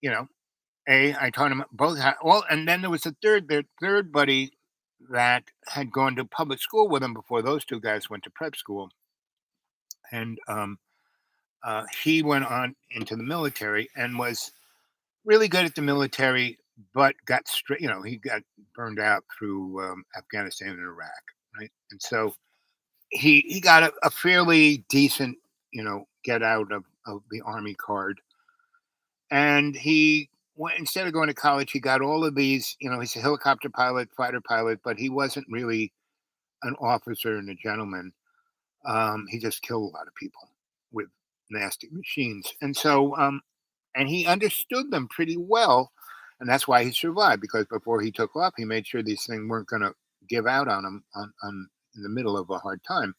You know, I taught him both how, well, and then there was their third buddy that had gone to public school with him before those two guys went to prep school, and he went on into the military and was really good at the military, but got straight. He got burned out through Afghanistan and Iraq, right? And so he got a fairly decent, get out of the army card, and he went, instead of going to college, he got all of these. He's a helicopter pilot, fighter pilot, but he wasn't really an officer and a gentleman. He just killed a lot of people with nasty machines, and so and he understood them pretty well, and that's why he survived. Because before he took off, he made sure these things weren't going to give out on him on in the middle of a hard time.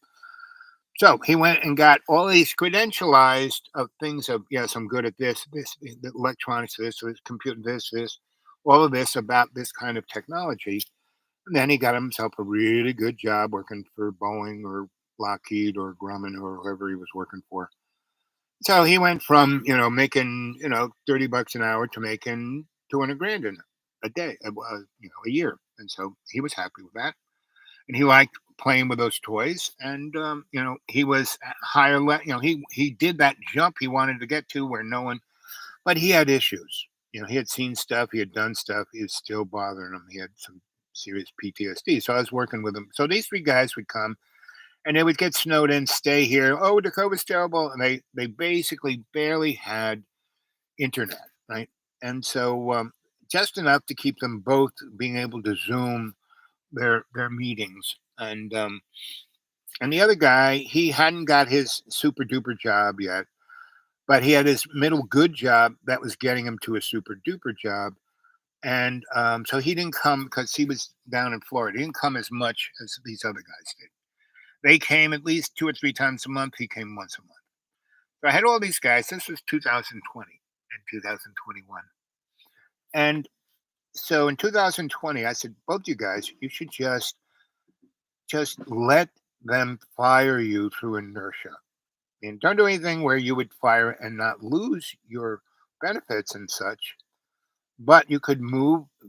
So he went and got all these credentialized of things of, yes, I'm good at this, the electronics, this, computer, this, all of this about this kind of technology. And then he got himself a really good job working for Boeing or Lockheed or Grumman or whoever he was working for. So he went from making $30 an hour to making 200 grand a day, a year, and so he was happy with that, and he liked playing with those toys, and he was at higher he did that jump he wanted to get to where no one, but he had issues. He had seen stuff, he had done stuff, it was still bothering him. He had some serious PTSD. So I was working with him. So these three guys would come and they would get snowed in, stay here. Oh, the COVID's terrible. And they basically barely had internet, right? And so just enough to keep them both being able to Zoom their meetings. And the other guy, he hadn't got his super duper job yet, but he had his middle good job that was getting him to a super duper job. And so he didn't come because he was down in Florida. He didn't come as much as these other guys did. They came at least 2 or 3 times a month. He came once a month. So I had all these guys. This was 2020 and 2021. And so in 2020, I said, both you guys, you should just let them fire you through inertia. And don't do anything where you would fire and not lose your benefits and such, but you could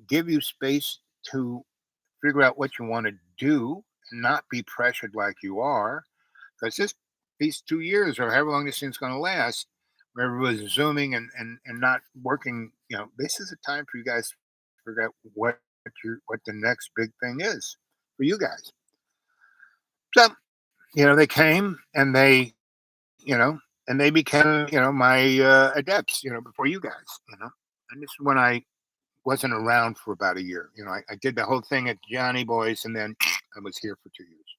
give you space to figure out what you want to do and not be pressured like you are. Because these 2 years or however long this thing's going to last, where everyone's zooming and not working, this is a time for you guys to figure out what the next big thing is for you guys. So, they came and you know, and they became, my adepts, before you guys, and this is when I wasn't around for about a year. I did the whole thing at Johnny Boys, and then I was here for 2 years.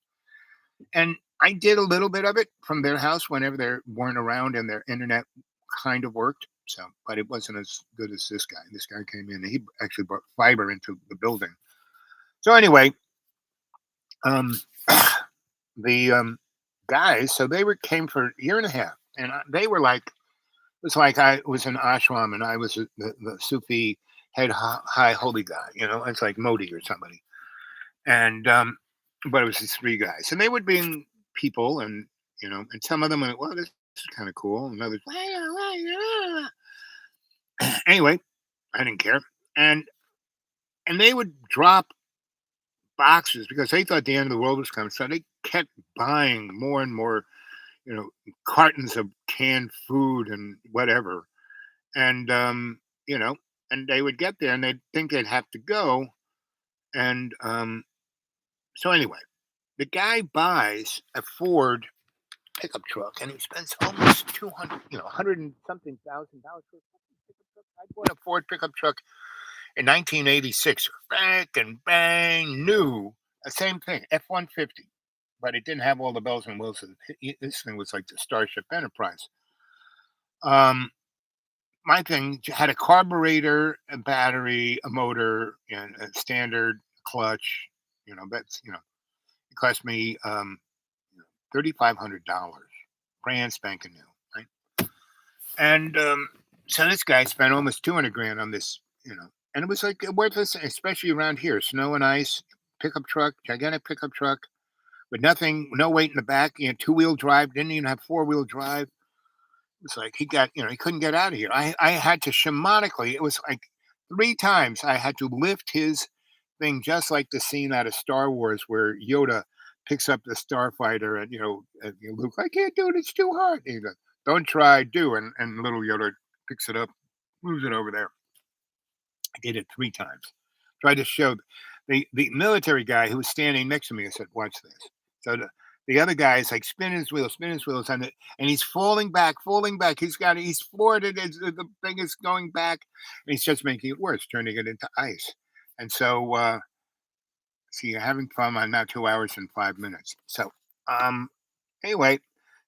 And I did a little bit of it from their house whenever they weren't around, and their internet kind of worked. So, but it wasn't as good as this guy. This guy came in, and he actually brought fiber into the building. So anyway, um, the guys, so came for a year and a half, and they were like, it was like I was an ashram and I was the Sufi head high holy guy. It's like Modi or somebody. And but it was these three guys, and they would bring people, and and some of them went, well, this is kind of cool, and others, anyway, I didn't care, and they would drop boxes because they thought the end of the world was coming, so they kept buying more and more, cartons of canned food and whatever, and and they would get there and they'd think they'd have to go, and so anyway, the guy buys a Ford pickup truck and he spends almost 200, 100 and something $1,000 for a pickup truck. I bought a Ford pickup truck in 1986, back and bang, new, the same thing, F-150, but it didn't have all the bells and whistles. This thing was like the Starship Enterprise. My thing had a carburetor, a battery, a motor, and a standard clutch. It cost me $3,500, brand spanking new, right? And so this guy spent almost 200 grand on this, and it was like worthless, especially around here, snow and ice, pickup truck, gigantic pickup truck with nothing, no weight in the back, 2-wheel drive, didn't even have 4-wheel drive. It was like he couldn't get out of here. I had to shamanically, it was like 3 times I had to lift his thing, just like the scene out of Star Wars where Yoda picks up the starfighter and Luke, I can't do it, it's too hard. And he goes, don't try, do. And little Yoda picks it up, moves it over there. I did it 3 times. Tried to show the military guy who was standing next to me. I said, watch this. So the other guy is like spinning his wheels, and he's falling back. He's floored it. The thing is going back, and he's just making it worse, turning it into ice. And so, see, you're having fun on now 2 hours and 5 minutes. So, anyway,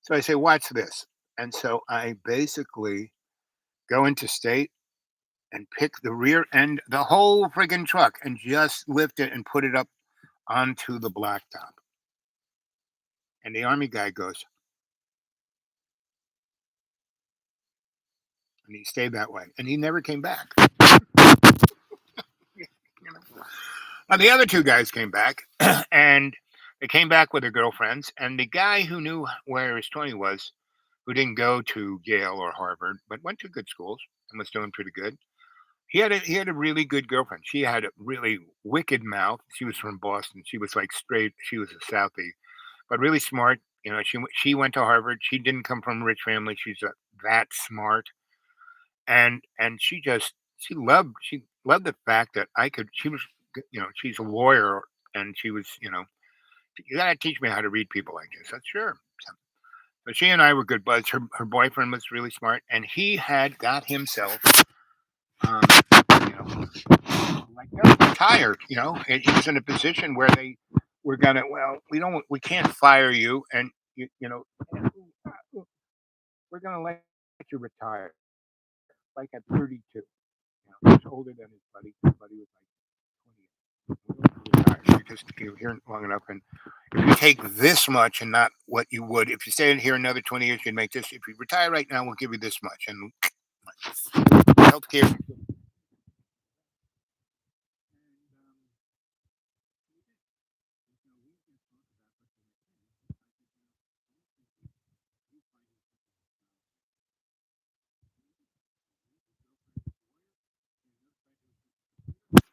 so I say, watch this. And so I basically go into state and pick the rear end, the whole friggin' truck, and just lift it and put it up onto the blacktop. And the army guy goes, and he stayed that way, and he never came back. Now the other two guys came back, and They came back with their girlfriends, and the guy who knew where his 20 was, who didn't go to Yale or Harvard, but went to good schools and was doing pretty good. He had a really good girlfriend. She had a really wicked mouth. She was from Boston. She was like straight. She was a Southie, but really smart. She went to Harvard. She didn't come from a rich family. She's that smart, and she loved the fact that I could. She was, she's a lawyer, and she was, you gotta teach me how to read people like this. I said, sure. So she and I were good buds. Her boyfriend was really smart, and he had got himself, um, like retired. And he was in a position where they were gonna. Well, we can't fire you, and we're gonna let you retire, like at 32. He was older than his buddy. His buddy was like 20. Because you're here long enough, and if you take this much and not what you would if you stay in here another 20 years, you'd make this. If you retire right now, we'll give you this much. And healthcare.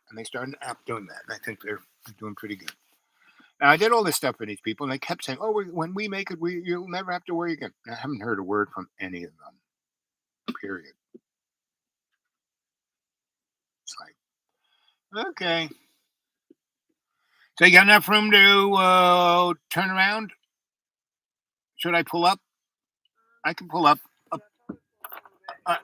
And they started doing that. And I think they're doing pretty good. Now, I did all this stuff for these people, and they kept saying, "Oh, when we make it, you'll never have to worry again." I haven't heard a word from any of them. Period. It's like, okay. So you got enough room to turn around? Should I pull up? I can pull up. Uh,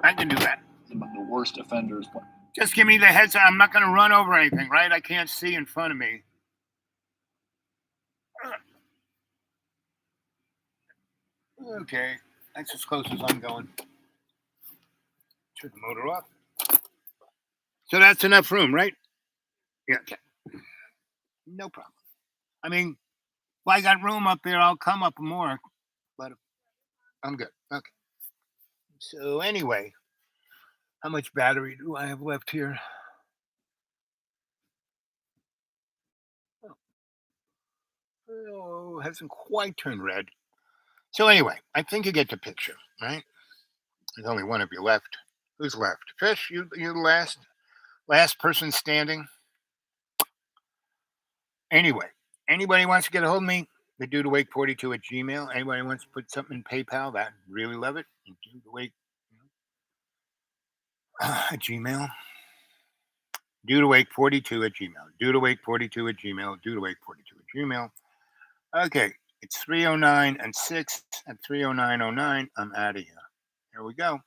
I can do that. Among the worst offenders. Just give me the heads up. I'm not going to run over anything, right? I can't see in front of me. Okay, that's as close as I'm going. Turn the motor off. So that's enough room, right? Yeah. Okay. No problem. I mean, if I got room up there, I'll come up more, but I'm good. Okay. So anyway, how much battery do I have left here? Oh, hasn't quite turned red. So anyway, I think you get the picture, right? There's only one of you left. Who's left? Fish, you the last person standing. Anyway, anybody wants to get a hold of me, the dude awake 42 at Gmail. Anybody wants to put something in PayPal, that really love it. Dude awake at Gmail. Dude awake 42 at Gmail. Dude awake 42 at Gmail. Dude awake 42 at Gmail. Okay, it's 309 and 6 at 30909. I'm out of here. Here we go.